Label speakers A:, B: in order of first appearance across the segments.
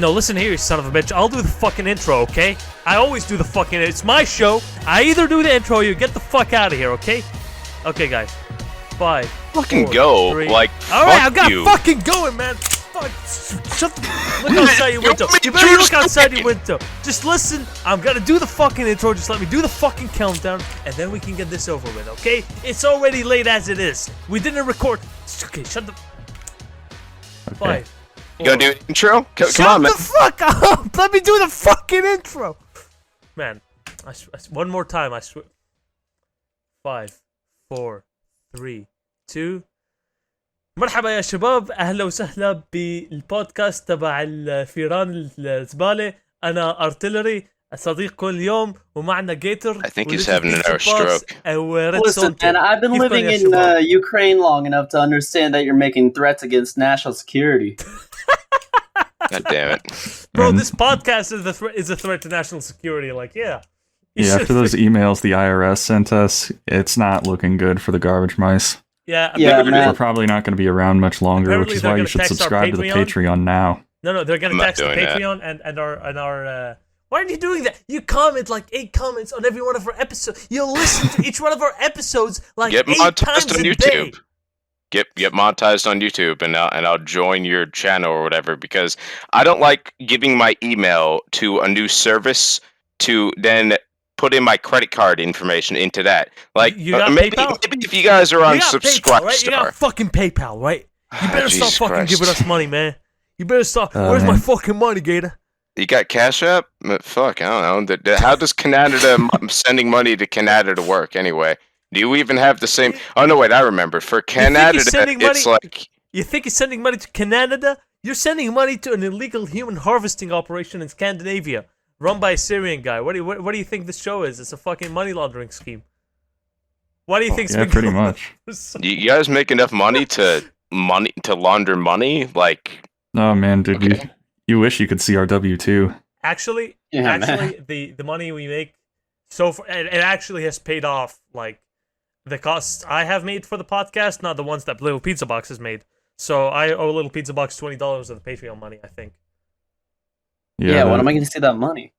A: No, listen here, you son of a bitch. I'll do the fucking intro, okay? I always do the fucking... It's my show. I either do the intro or you get the fuck out of here, okay? Okay, guys. 5,
B: Fucking
A: 4,
B: go.
A: 3.
B: Like,
A: alright, I've got
B: you.
A: fucking going, man. Fuck. Shut the... Look outside your window. You better look outside your window. Just listen. I'm gonna do the fucking intro. Just let me do the fucking countdown. And then we can get this over with, okay? It's already late as it is. We didn't record... Okay, shut the...
C: Okay.
A: 5.
B: You gonna do an intro? Come on, man.
A: Shut the fuck up! Let me do the fucking intro! Man, one more time, I swear. 5, 4, 3, 2. مرحبا يا شباب، أهلا وسهلا بالبودكاست تبع الفيران الزبالة. أنا أرتلري صديقكم اليوم ومعنا Gator.
B: I think he's having an nervous stroke.
D: Listen, man, I've been living in Ukraine long enough to understand that you're making threats against national security.
B: God damn it.
A: Bro, this podcast is a threat to national security. Like, yeah.
C: Yeah, after those emails the IRS sent us, it's not looking good for the garbage mice.
A: Yeah,
D: man.
C: We're probably not going to be around much longer,
A: Apparently
C: which is why you should subscribe to the Patreon now.
A: No, they're going to text the
B: doing that.
A: Patreon and our why are you doing that? You comment like 8 comments on every one of our episodes. You'll listen to each one of our episodes like 8 times
B: on
A: a
B: YouTube.
A: day.
B: Get monetized on YouTube, and I'll join your channel or whatever, because I don't like giving my email to a new service to then put in my credit card information into that. Like,
A: You got
B: maybe if you guys are on
A: You got
B: Subscribe
A: PayPal, right? You
B: Star.
A: got fucking PayPal, right? You better stop
B: Jesus
A: fucking
B: Christ.
A: giving us money, man. You better stop. Where's my
C: man.
A: fucking money, Gator?
B: You got Cash App? Fuck, I don't know. How does Canada sending money to Canada to work anyway? Do you even have the same? Oh no, wait, I remember. For Canada,
A: sending
B: it's
A: money?
B: like
A: You think you're sending money to Canada? You're sending money to an illegal human harvesting operation in Scandinavia, run by a Syrian guy. What do you think this show is? It's a fucking money laundering scheme. What do you think's
C: Yeah,
A: been
C: pretty
A: going on?
C: much.
B: you guys make enough money to launder money. Like,
C: Oh man, dude,
B: Okay.
C: you wish you could see our W-2.
A: Actually,
D: Yeah, man.
A: the money we make so far, it actually has paid off. Like the costs I have made for the podcast, not the ones that Little Pizza Box has made. So I owe Little Pizza Box $20 of the Patreon money, I think.
D: Yeah, when am I going to see that money?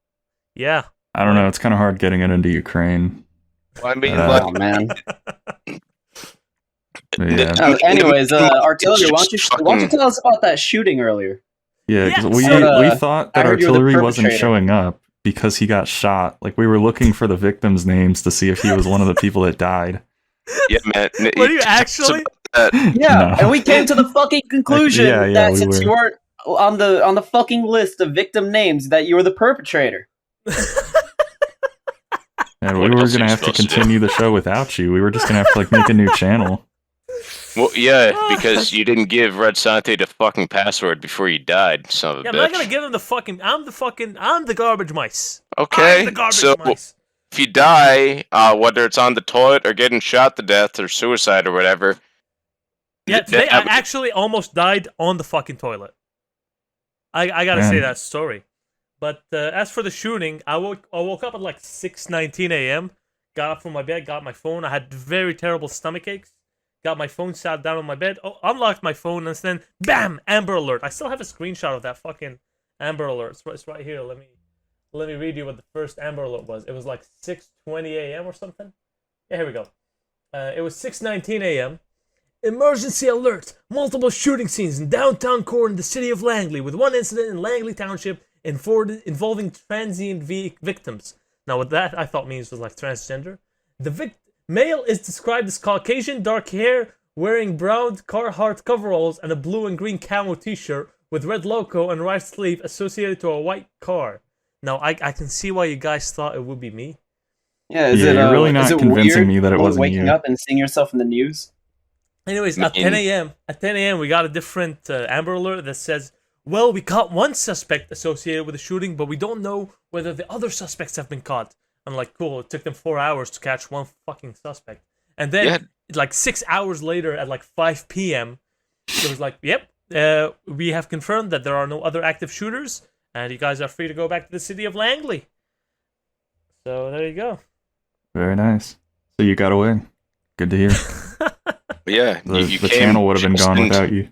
A: Yeah.
C: I don't know. It's kind of hard getting it into Ukraine.
B: I mean,
D: Oh, man.
C: But yeah,
D: Anyways, Artillery, why don't you tell us about that shooting earlier?
C: yeah. 'Cause
A: Yeah,
C: we thought
D: I
C: that
D: heard you were the
C: artillery wasn't
D: perpetrator.
C: showing up because he got shot. Like we were looking for the victims' names to see if he was one of the people that died.
B: yeah, man.
A: What do you actually?
D: Yeah,
C: No.
D: and we came to the fucking conclusion
C: Yeah,
D: that
C: we
D: since
C: were.
D: you weren't on the fucking list of victim names, that you were the perpetrator.
C: And
B: What
C: we were
B: else are
C: gonna
B: you
C: have to
B: supposed to do?
C: continue the show without you. We were just gonna have to like make a new channel.
B: Well, yeah, because you didn't give redsonte the fucking password before you died, son of a
A: Yeah, I'm
B: bitch.
A: not gonna give him the fucking. I'm the garbage mice.
B: Okay,
A: I'm the garbage
B: so
A: mice.
B: if you die, whether it's on the toilet or getting shot to death or suicide or whatever,
A: Yeah, today I actually almost died on the fucking toilet. I gotta say
C: Man.
A: that story. But as for the shooting, I woke up at like 6:19 a.m. Got up from my bed, got my phone. I had very terrible stomach aches. Got my phone, sat down on my bed, unlocked my phone, and then bam, Amber Alert. I still have a screenshot of that fucking Amber Alert. It's right here. Let me read you what the first Amber Alert was. It was like 6:20 a.m. or something. Yeah, here we go. It was 6:19 a.m. Emergency alert! Multiple shooting scenes in downtown core in the city of Langley, with one incident in Langley Township involving transient victims. Now, what that I thought means was like transgender. The male is described as Caucasian, dark hair, wearing brown Carhartt coveralls and a blue and green camo t-shirt with red logo and right sleeve associated to a white car. Now, I can see why you guys thought it would be me.
D: Yeah,
C: You're really not
D: is it
C: convincing
D: weird
C: me that it wasn't
D: waking
C: you.
D: up and seeing yourself in the news?
A: Anyways, at 10 a.m., we got a different Amber Alert that says, well, we caught one suspect associated with the shooting, but we don't know whether the other suspects have been caught. I'm like, cool, it took them 4 hours to catch one fucking suspect. And then, like 6 hours later at like 5 p.m., it was like, yep, we have confirmed that there are no other active shooters, and you guys are free to go back to the city of Langley. So there you go.
C: Very nice. So you got away. Good to hear.
B: yeah,
C: The
B: you
C: the
B: came
C: channel would have been
B: just
C: gone
B: in-
C: without you.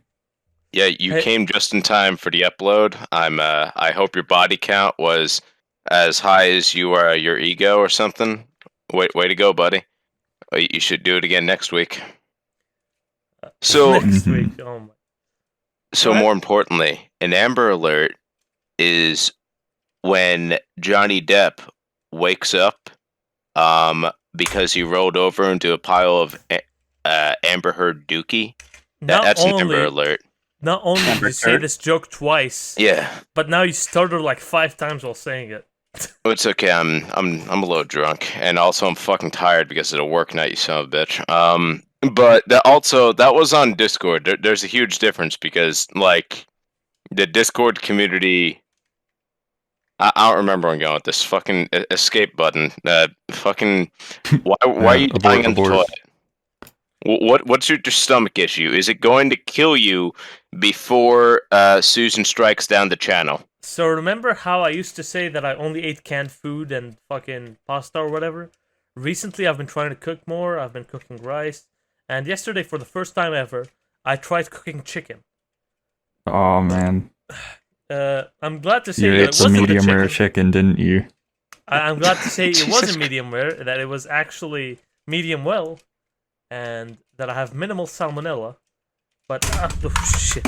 B: Yeah, you
A: Hey-
B: came just in time for the upload. I hope your body count was as high as your ego or something. Way to go, buddy. You should do it again next week. So,
A: Next
C: Mhm.
A: week. Oh my.
B: so
A: What?
B: more importantly, an Amber Alert is when Johnny Depp wakes up, because he rolled over into a pile of Amber Heard dookie. That's an Amber Alert.
A: Not only did
D: Amber
A: you say
D: Turd?
A: this joke twice,
B: Yeah.
A: but now you stuttered like 5 times while saying it.
B: It's okay. I'm a little drunk, and also I'm fucking tired because of the work night. You son of a bitch. But that was on Discord. There's a huge difference because like the Discord community. I don't remember where I'm going with this fucking escape button. Fucking. Why are you dying in the
C: abort.
B: toilet? What's your stomach issue? Is it going to kill you before Susan strikes down the channel?
A: So remember how I used to say that I only ate canned food and fucking pasta or whatever? Recently I've been trying to cook more, I've been cooking rice, and yesterday for the first time ever, I tried cooking chicken.
C: Oh man,
A: I'm glad to say
C: you
A: that
C: ate
A: it
C: some
A: wasn't the
C: medium rare
A: chicken.
C: chicken, didn't you?
A: I'm glad to say it
B: Jesus
A: wasn't medium rare, that it was actually medium well, and that I have minimal salmonella. But oh shit.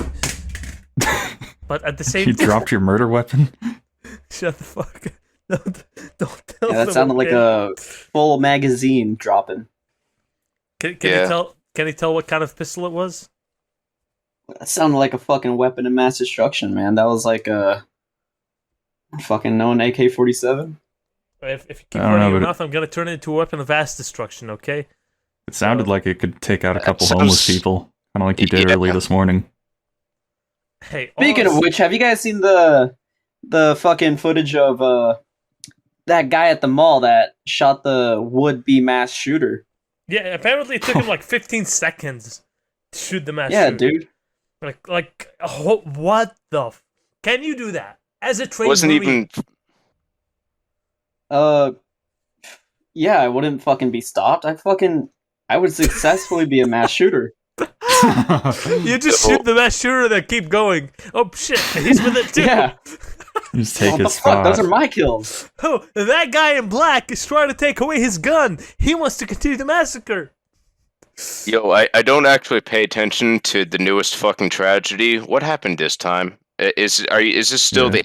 A: But at the same
C: You
A: time,
C: dropped your murder weapon.
A: shut the fuck up. Don't tell
D: Yeah, that
A: them,
D: sounded like
A: okay?
D: a full magazine dropping.
A: Can
B: Yeah.
A: you tell? Can you tell what kind of pistol it was?
D: That sounded like a fucking weapon of mass destruction, man. That was like a fucking known AK-47.
A: If you keep
C: I don't
A: running
C: know,
A: your
C: but
A: mouth, I'm gonna turn it into a weapon of mass destruction. Okay?
C: it sounded like it could take out a couple
B: sounds-
C: homeless people, kind of like you did
B: Yeah.
C: early this morning.
A: Hey.
D: Speaking of which, have you guys seen the fucking footage of that guy at the mall that shot the would-be mass shooter?
A: yeah. Apparently, it took him like 15 seconds to shoot the mass
D: Yeah,
A: shooter.
D: dude.
A: What the? Can you do that as a trained
B: Wasn't
A: Marine?
B: even.
D: Yeah, I wouldn't fucking be stopped. I would successfully be a mass shooter.
A: You just shoot the mass shooter, then keep going. Oh shit, he's with it too.
D: Yeah.
C: Just take
D: What the
C: his
D: fuck?
C: spot.
D: Those are my kills.
A: Oh, that guy in black is trying to take away his gun. He wants to continue the massacre.
B: Yo, I don't actually pay attention to the newest fucking tragedy. What happened this time? Is this still
C: Yeah.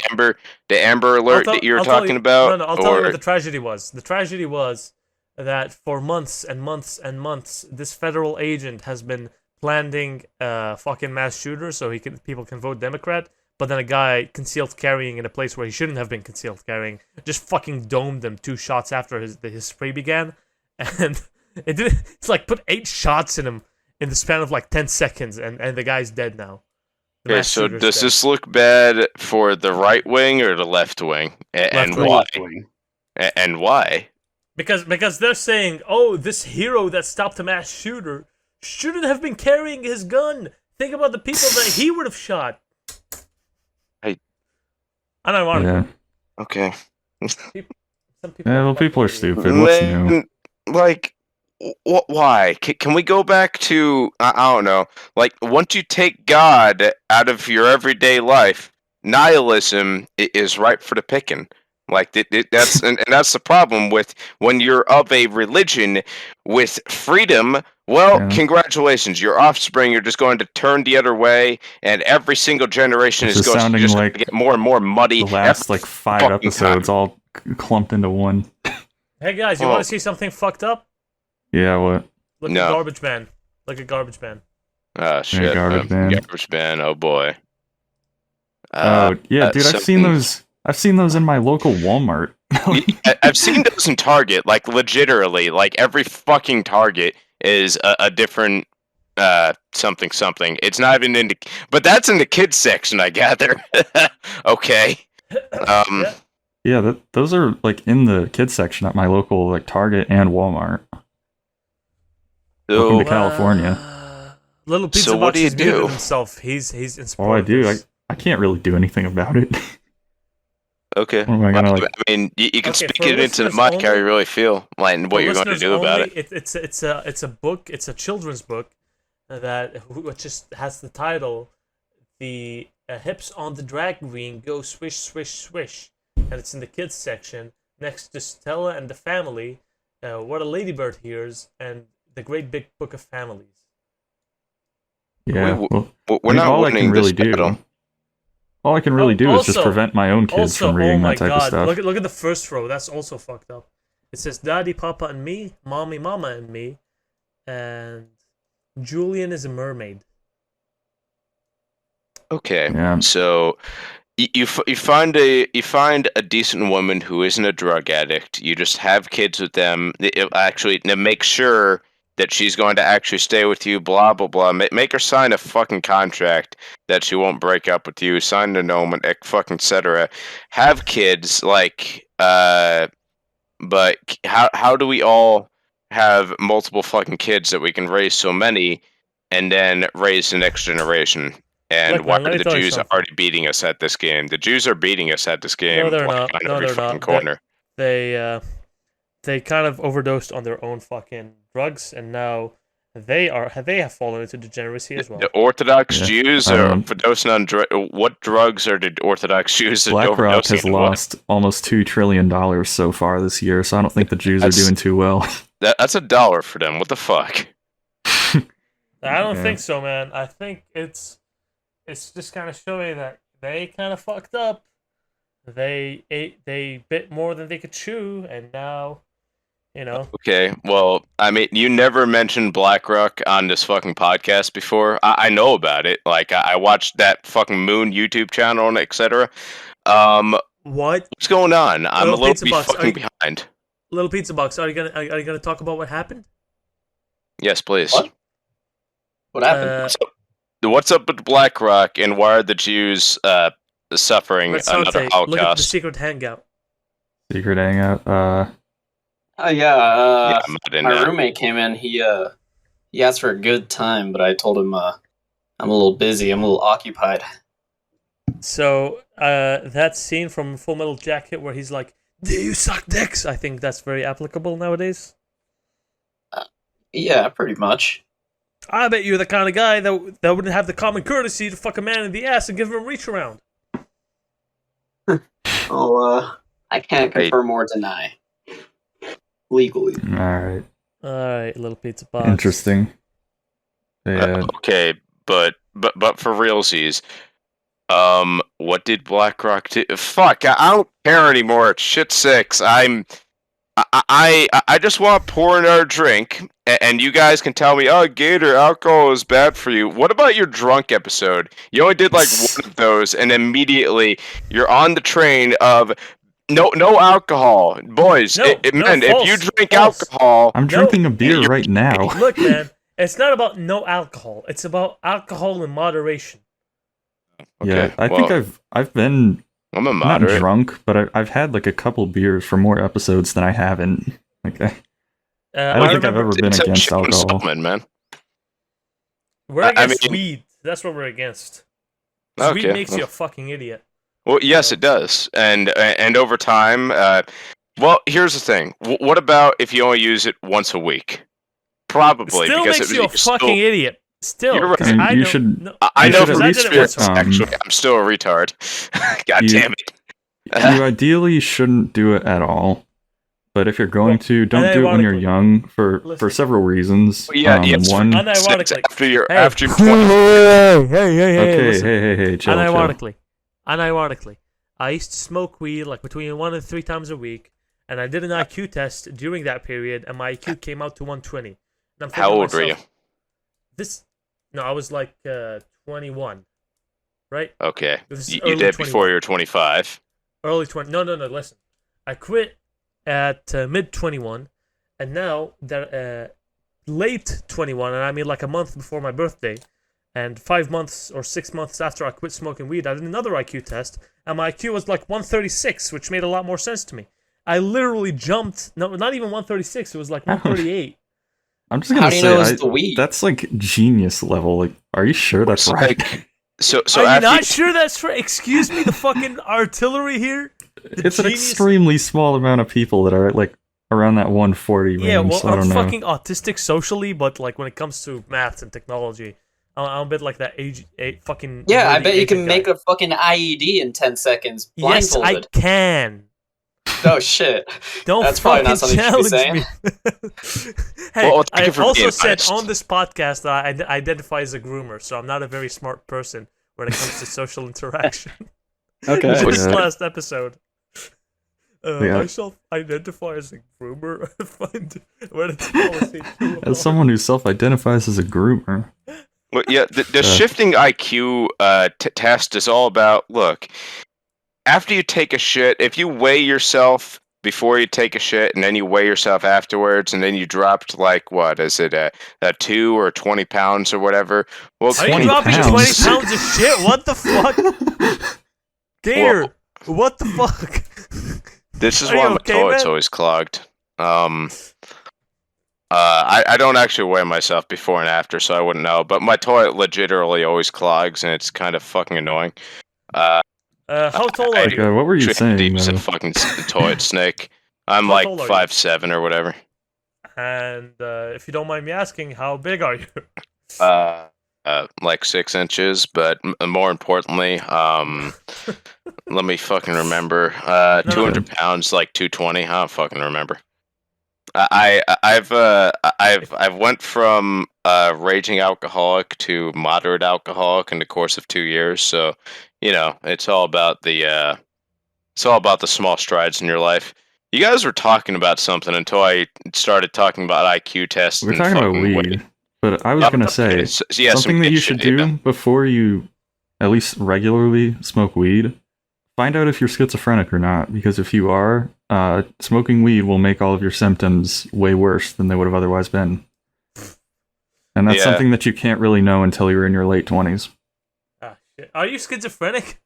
B: the Amber Alert that you were talking about?
A: No, I'll tell you what the tragedy was. The tragedy was that for months and months and months, this federal agent has been planning a fucking mass shooter so people can vote Democrat. But then a guy concealed carrying in a place where he shouldn't have been concealed carrying just fucking domed him 2 shots after his spree began, and it's like put 8 shots in him in the span of like 10 seconds, and the guy's dead now. The
B: Okay,
A: mass
B: so
A: shooter's
B: does
A: dead.
B: this look bad for the right wing or the left wing? And
A: wing.
B: why?
D: Left wing.
B: And why?
A: Because they're saying, oh, this hero that stopped a mass shooter shouldn't have been carrying his gun. Think about the people that he would have shot. Unironically.
C: Yeah.
B: Okay.
A: Some people
C: Yeah, well, people are
A: fucking idiots.
C: stupid. What's new?
B: Man, like, why? Can we go back to I don't know? Like, once you take God out of your everyday life, nihilism is ripe for the picking. Like that's and that's the problem with when you're of a religion with freedom. Well,
C: Yeah.
B: congratulations, your offspring are just going to turn the other way, and every single generation
C: This
B: is
C: is
B: going
C: sounding
B: to just
C: like
B: get more and more muddy.
C: The last
B: every
C: like 5
B: fucking
C: episodes
B: time.
C: all clumped into one.
A: Hey guys, you
B: Oh.
A: want to see something fucked up?
C: Yeah, what?
A: Look
B: No.
A: at Garbage Man. Look at Garbage Man.
B: Oh shit!
C: Garbage Man.
B: Garbage man. Oh boy.
C: Oh yeah, dude, I've seen
B: something-
C: those. I've seen those in my local Walmart.
B: I've seen those in Target, like legitimately, like every fucking Target is a different something something. It's not even in the, but that's in the kids section, I gather. Okay.
A: Yeah.
C: Yeah, those are like in the kids section at my local like Target and Walmart. Welcome
B: So,
C: to California.
A: Little Pizza
B: So what
A: Box
B: do you
A: is muted
B: do?
A: himself. He's in
C: Oh,
A: support
C: I
A: of
C: do.
A: this.
C: I can't really do anything about it.
B: okay.
C: What am I gonna, like-
B: I mean, you can
A: Okay,
B: speak
A: for
B: it into the
A: listeners
B: mic how
A: only-
B: you really feel, like, and what
A: For
B: you're going to
A: listeners
B: do about
A: only,
B: it.
A: It's a book. It's a children's book that which just has the title the hips on the drag queen go swish, swish, swish, and it's in the kids section next to Stella and the family, What a Ladybird Hears, and the Great Big Book of Families.
C: Yeah,
B: We're not
C: all I
B: winning
C: can really
B: this battle.
C: do. All I can really do is just
A: Also-
C: prevent my own kids from reading that type of stuff.
A: Look at the first row. That's also fucked up. It says Daddy, Papa, and me, Mommy, Mama, and me, and Julian is a mermaid.
B: Okay,
C: Yeah.
B: so you find a decent woman who isn't a drug addict. You just have kids with them. Actually, make sure that she's going to actually stay with you. Blah blah blah. Make her sign a fucking contract that she won't break up with you. Sign an annulment, fucking etc. Have kids, like But how do we all have multiple fucking kids that we can raise so many, and then raise the next generation? And
A: Look,
B: why
A: man, let
B: are
A: me
B: the
A: tell you
B: Jews
A: something.
B: already beating us at this game? The Jews are beating us at this game.
A: No, they're
B: like,
A: not.
B: on
A: No,
B: every
A: they're
B: fucking
A: not.
B: corner.
A: They kind of overdosed on their own fucking drugs, and now they have fallen into degeneracy as well.
B: The Orthodox
C: Yeah,
B: Jews are overdosing on what drugs are the Orthodox Jews
C: BlackRock
B: overdosing
C: has
B: on?
C: lost almost $2 trillion so far this year, so I don't think the Jews are doing too well.
B: That's $1 for them. What the fuck?
A: I don't
C: Yeah.
A: think so, man. I think it's just kind of showing that they kind of fucked up. They bit more than they could chew, and now, you know.
B: Okay, well, I mean, you never mentioned BlackRock on this fucking podcast before. I know about it. Like, I watched that fucking Moon YouTube channel and etc.
A: What?
B: What's going on? I'm a little bit fucking behind.
A: Little Pizza Box, are you gonna talk about what happened?
B: Yes, please.
D: What happened?
B: What's up with BlackRock, and why are the Jews suffering another
A: Redsonte,
B: Holocaust?
A: look at the secret hangout.
C: Secret hangout.
D: Oh yeah,
B: Yeah, I'm not in
D: my
B: that.
D: roommate came in. He asked for a good time, but I told him I'm a little busy. I'm a little occupied.
A: So that scene from Full Metal Jacket where he's like, "Do you suck dicks?" I think that's very applicable nowadays.
D: Yeah, pretty much.
A: I bet you're the kind of guy that wouldn't have the common courtesy to fuck a man in the ass and give him a reach around.
D: Oh, I can't confirm or deny legally.
C: Alright.
A: Alright, Little Pizza Box.
C: Interesting. Yeah.
B: Okay, but for realsies, what did BlackRock do? Fuck, I don't care anymore. It's shit 6. I just want to pour in our drink, and you guys can tell me, oh, Gator, alcohol is bad for you. What about your drunk episode? You only did like one of those, and immediately you're on the train of no alcohol, boys.
A: No,
B: Man,
A: false,
B: if you drink
A: false.
B: alcohol,
C: I'm drinking a beer right now.
A: Look, man, it's not about no alcohol. It's about alcohol in moderation.
C: Yeah, I
B: well,
C: think I've been
B: I'm a
C: not
B: moderate.
C: drunk, but I've had like a couple beers for more episodes than I haven't. Like, I don't think I've ever been
B: It's a
C: against
B: chicken
C: alcohol.
B: supplement, man.
A: We're
B: I
A: against
B: mean-
A: weed. That's what we're against.
B: Okay.
A: Weed makes you a fucking idiot.
B: Well, yes, it does, and over time. Well, here's the thing. What about if you only use it once a week? Probably
A: Still
B: because
A: makes you a fucking idiot. Still,
B: You're right.
A: 'cause
C: I mean,
A: I
C: you
A: don't
C: should-
A: know-
B: I
C: You
B: know
C: should
B: from
C: at least
B: experience.
C: put,
B: Actually, I'm still a retard. God
C: You-
B: damn it.
C: You ideally shouldn't do it at all. But if you're going to, don't do it when you're
A: unironically-
C: young for
A: Listen.
C: several reasons.
B: Yeah, yes,
C: one.
A: Unironically.
B: After you're 20.
C: Hey, chill.
A: Unironically, I used to smoke weed like between 1 and 3 times a week, and I did an IQ test during that period, and my IQ came out to 120. And I'm thinking
B: How
A: to
B: old were you?
A: myself, I was like 21, right?
B: Okay,
A: This is
B: you
A: early
B: did
A: 21.
B: before you were 25.
A: Early 20. No. Listen, I quit at mid 21, and now that late 21, and I mean like a month before my birthday, and 5 months or 6 months after I quit smoking weed, I did another IQ test, and my IQ was like 136, which made a lot more sense to me. I literally jumped. No, not even 136. It was like 138.
C: I'm just
D: How
C: gonna
D: do you
C: say
D: know it's the weed?
C: that's like genius level. Like, are you sure that's
B: It's
C: right?
B: like- So
A: Are you
B: after
A: not sure that's right? Excuse me, the fucking artillery here.
C: It's an
A: genius-
C: extremely small amount of people that are like around that 140 range.
A: Yeah, well,
C: so I
A: I'm
C: don't know.
A: fucking autistic socially, but like when it comes to math and technology, I'm a bit like that fucking.
D: Yeah, I
A: nerdy
D: bet you can
A: agent
D: make
A: guy.
D: a fucking IED in 10 seconds
A: Yes, I
D: blindfolded.
A: can.
D: Oh shit.
A: Don't
D: That's probably not
A: fucking
D: something you should be
A: challenge
D: saying.
A: me. Hey,
B: Well, thank
A: I
B: you for
A: also
B: being
A: said
B: honest.
A: on this podcast that I identify as a groomer, so I'm not a very smart person when it comes to social interaction.
D: Okay.
A: This
C: Yeah.
A: last episode.
C: Yeah.
A: I self-identify as a groomer. I find where the policy too
C: As someone who self-identifies as a groomer,
B: Well, yeah, the shifting IQ test is all about, look, after you take a shit, if you weigh yourself before you take a shit and then you weigh yourself afterwards and then you dropped, like, what, is it a 2 or 20 pounds or whatever? Well,
A: Are you
C: 20
A: dropping
C: pounds?
A: 20 pounds of shit? What the fuck? Gator, what the fuck?
B: this is
A: Are
B: why
A: you
B: my
A: okay,
B: toilet's
A: man?
B: always clogged. I don't actually weigh myself before and after, so I wouldn't know. But my toilet legitimately always clogs, and it's kind of fucking annoying.
A: How tall are
C: like,
A: you?
C: what were you
B: Actually,
C: saying?
B: deep as a
C: though?
B: fucking toilet snake. I'm
A: How
B: like
A: tall are you?
B: 5'7" or whatever.
A: And if you don't mind me asking, how big are you?
B: Like 6 inches, but more importantly, let me fucking remember. 200 pounds, like 220. I don't fucking remember. I've went from raging alcoholic to moderate alcoholic in the course of 2 years. So, it's all about the small strides in your life. You guys were talking about something until I started talking about IQ tests.
C: We're
B: and
C: talking about
B: fucking
C: weed,
B: weight.
C: but I was gonna say
B: Yeah,
C: something that you should do before you at least regularly smoke weed. Find out if you're schizophrenic or not, because if you are, smoking weed will make all of your symptoms way worse than they would have otherwise been. And that's something that you can't really know until you're in your late 20s.
A: Ah, shit. Are you schizophrenic?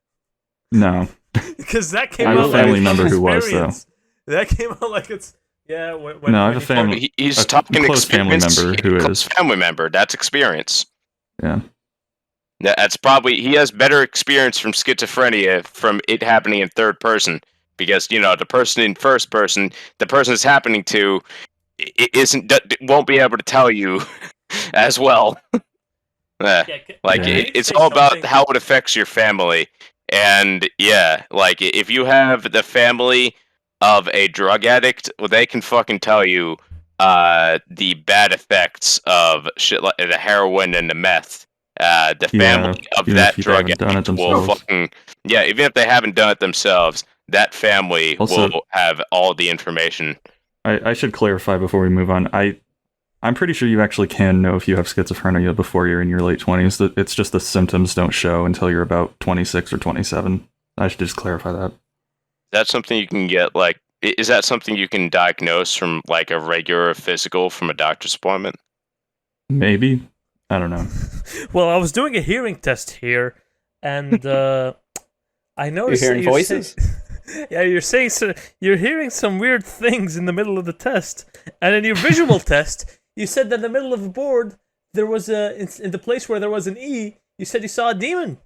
C: No.
A: Because that came
C: I have
A: out
C: a family
A: like
C: member
A: it's
C: who was,
A: experience. That came out like it's yeah. When,
C: No, I have
A: when
C: a
A: you
C: family-
B: He's
C: a
B: talking
C: close family
B: experience.
C: member who
B: Close
C: is.
B: family member. That's experience.
C: Yeah.
B: That's probably he has better experience from schizophrenia from it happening in third person because the person in first person, the person it's happening to, won't be able to tell you as well. It's all about how it affects your family, and like if you have the family of a drug addict, well, they can fucking tell you the bad effects of shit like the heroin and the meth. The family of
C: even
B: that
C: if
B: drug
C: they haven't done it
B: addict will
C: themselves.
B: fucking even if they haven't done it themselves, that family
C: Also-
B: will have all the information.
C: I should clarify before we move on. I'm pretty sure you actually can know if you have schizophrenia before you're in your late 20s. It's just the symptoms don't show until you're about 26 or 27. I should just clarify that.
B: That's something you can get, like, is that something you can diagnose from, like, a regular physical from a doctor's appointment?
C: Maybe. I don't know.
A: Well, I was doing a hearing test here, and I noticed
D: You're hearing
A: that
D: voices?
A: yeah, you're hearing some weird things in the middle of the test, and in your visual test, you said that in the middle of the board there was in the place where there was an E. You said you saw a demon.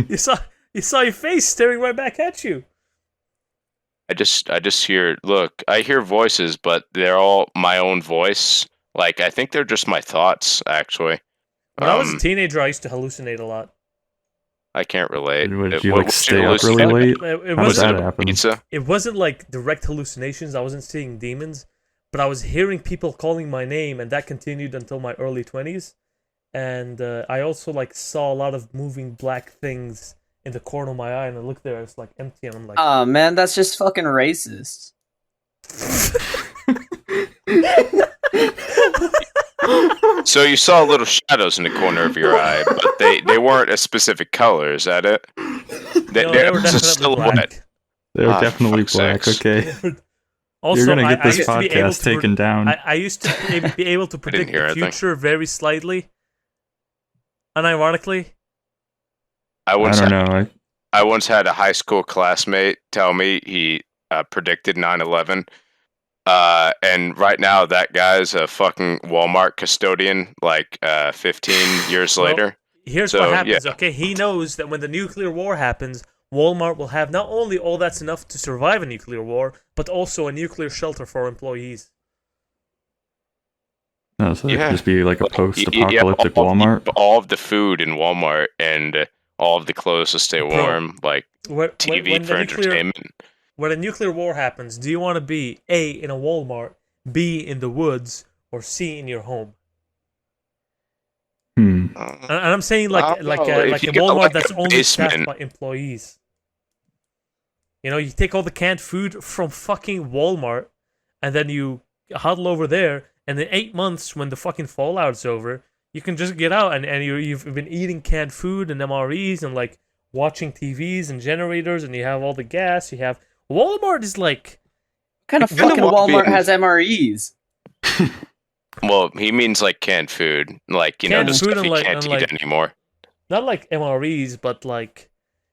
A: you saw your face staring right back at you.
B: I just hear, look, I hear voices, but they're all my own voice. Like, I think they're just my thoughts, actually.
A: When I was a teenager, I used to hallucinate a lot.
B: I can't relate.
C: Would you
B: What
C: stay
B: you
C: up really
B: hallucinate?
C: late?
A: It
C: How does
A: wasn't.
C: that happen?
B: Pizza?
A: It wasn't like direct hallucinations. I wasn't seeing demons, but I was hearing people calling my name, and that continued until my early 20s. And I also like saw a lot of moving black things in the corner of my eye, and I looked there, it's like empty, and I'm like,
D: Oh man, that's just fucking racist.
B: So you saw little shadows in the corner of your eye, but they weren't a specific color. Is that it?
A: no, they were
B: was a
A: definitely
B: silhouette.
A: black.
C: They're
B: Ah,
C: definitely
B: fuck's
C: black,
B: sakes.
C: okay?
A: Also,
C: You're gonna get
A: I
C: this
A: used to be able
C: podcast
A: to
C: taken down.
A: I used to be able to predict
B: hear
A: the
B: anything.
A: future very slightly. Unironically,
B: I
C: I don't know.
B: I once had a high school classmate tell me he predicted 9/11. And right now that guy's a fucking Walmart custodian, like 15 years
A: Well,
B: later.
A: here's
B: So,
A: what happens,
B: yeah.
A: okay? He knows that when the nuclear war happens, Walmart will have not only all that's enough to survive a nuclear war, but also a nuclear shelter for employees.
C: Oh, so it
B: Yeah.
C: could just be like a
B: You have
C: post-apocalyptic Walmart.
B: all of the food in Walmart and all of the clothes to stay
A: Bro,
B: warm, like
A: when
B: TV for entertainment.
A: when a nuclear war happens, do you want to be A, in a Walmart, B, in the woods, or C, in your home? And I'm saying like a Walmart that's only staffed by employees. You know, you take all the canned food from fucking Walmart, and then you huddle over there, and in 8 months, when the fucking fallout's over, you can just get out, and you've been eating canned food and MREs and like watching TVs and generators, and you have all the gas. You have Walmart is like
D: What kind of fucking Walmart has MREs?
B: Well, he means like canned food, like
A: Canned
B: the
A: food
B: stuff
A: and,
B: you
A: like-
B: can't
A: and,
B: eat
A: like-
B: anymore.
A: not like MREs, but like,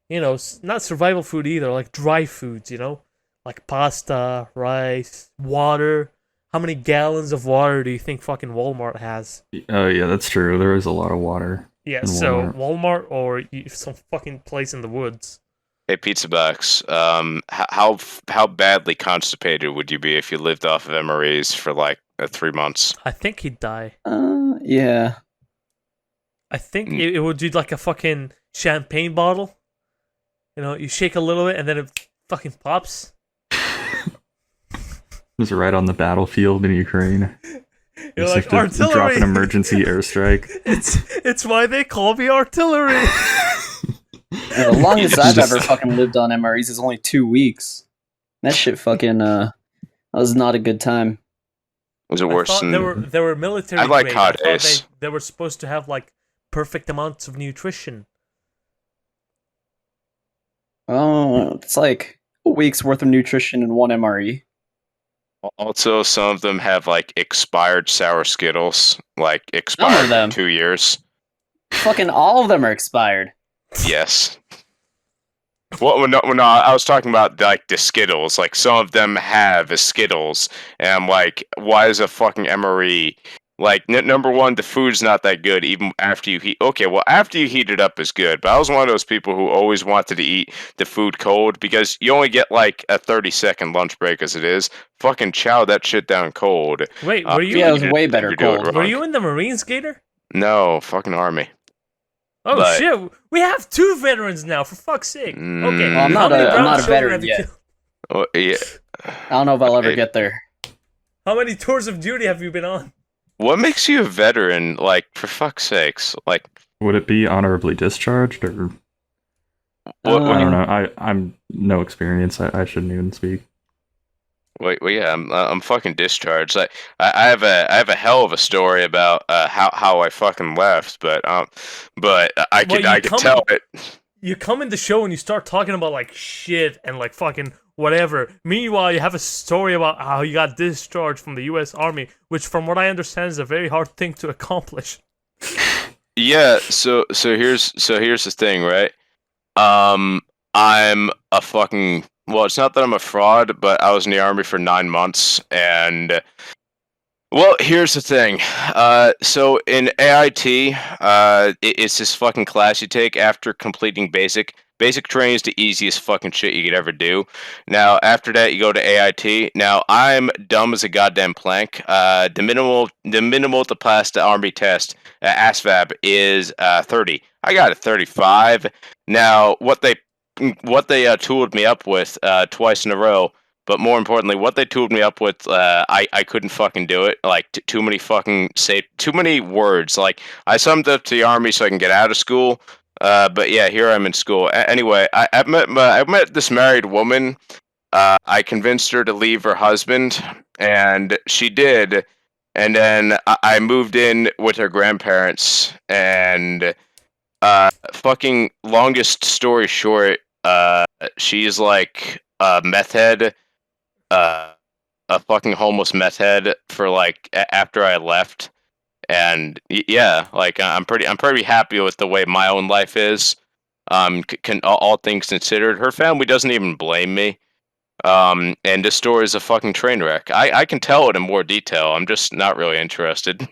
A: you know, not survival food either, like dry foods, you know? Like pasta, rice, water. How many gallons of water do you think fucking Walmart has?
C: Oh yeah, that's true. There is a lot of water.
A: Yeah,
C: in
A: so
C: Walmart.
A: Walmart or some fucking place in the woods.
B: Hey, Pizza Box, how badly constipated would you be if you lived off of MREs for like 3 months?
A: I think he'd die.
D: Yeah.
A: I think it would do like a fucking champagne bottle. You know, you shake a little bit and then it fucking pops.
C: Just right on the battlefield in Ukraine.
A: You're
C: Just
A: like,
C: have to drop
A: artillery!
C: an emergency airstrike.
A: It's why they call me artillery!
D: The longest
B: It's
D: I've
B: just-
D: ever fucking lived on MREs is only 2 weeks. That shit fucking that was not a good time.
B: Was it
A: I
B: worse
A: thought
B: than...
A: they were military
B: I like
A: grade.
B: hot
A: I thought
B: days.
A: they were supposed to have like perfect amounts of nutrition.
D: Oh, it's like a week's worth of nutrition in one MRE.
B: Also, some of them have like expired sour Skittles, like expired
D: them.
B: 2 years.
D: Fucking all of them are expired.
B: Yes. Well, no, I was talking about like the Skittles. Like some of them have Skittles, and I'm like, why is a fucking MRE? Like number one, the food's not that good even after you heat. Okay, well after you heat it up is good, but I was one of those people who always wanted to eat the food cold because you only get like a 30-second lunch break as it is. Fucking chow that shit down cold.
A: Wait, were you?
D: Yeah, it was
B: You're
D: way better
B: doing it
D: cold.
A: Were
B: wrong.
A: you in the Marines, Gator?
B: No, fucking army.
A: Oh
B: But-
A: shit! We have 2 veterans now. For fuck's sake. Okay,
B: Mm.
D: Well, I'm
A: how
D: not
A: many
D: a- I'm
A: brown
D: not a
A: children
D: veteran
A: have you
D: yet.
A: killed?
B: Oh, yeah.
D: I don't know if I'll ever
B: Okay.
D: get there.
A: How many tours of duty have you been on?
B: What makes you a veteran? Like, for fuck's sakes. Like,
C: Would it be honorably discharged or
B: what?
C: I don't know. I'm no experience. I shouldn't even speak.
B: Wait, well, yeah, I'm fucking discharged. I have a hell of a story about how I fucking left, but I
A: Well,
B: could
A: you come
B: tell it.
A: You come in the show and you start talking about like shit and like fucking whatever. Meanwhile, you have a story about how you got discharged from the U.S. Army, which, from what I understand, is a very hard thing to accomplish.
B: Yeah, so here's the thing, right? I'm a fucking well, it's not that I'm a fraud, but I was in the army for 9 months, and well, here's the thing. So in AIT, it's this fucking class you take after completing basic. Basic training is the easiest fucking shit you could ever do. Now, after that, you go to AIT. Now, I'm dumb as a goddamn plank. The minimal to pass the army test, ASVAB, is 30. I got a 35. Now, what they tooled me up with twice in a row. But more importantly, what they tooled me up with, I couldn't fucking do it. Like too many words. Like I summed up to the army so I can get out of school. But yeah, here I'm in school. Anyway, I met this married woman. I convinced her to leave her husband, and she did. And then I moved in with her grandparents, and fucking longest story short, she's like a meth head, a fucking homeless meth head for like after I left, and yeah, like I'm pretty happy with the way my own life is. All things considered, her family doesn't even blame me. And this story is a fucking train wreck. I can tell it in more detail. I'm just not really interested.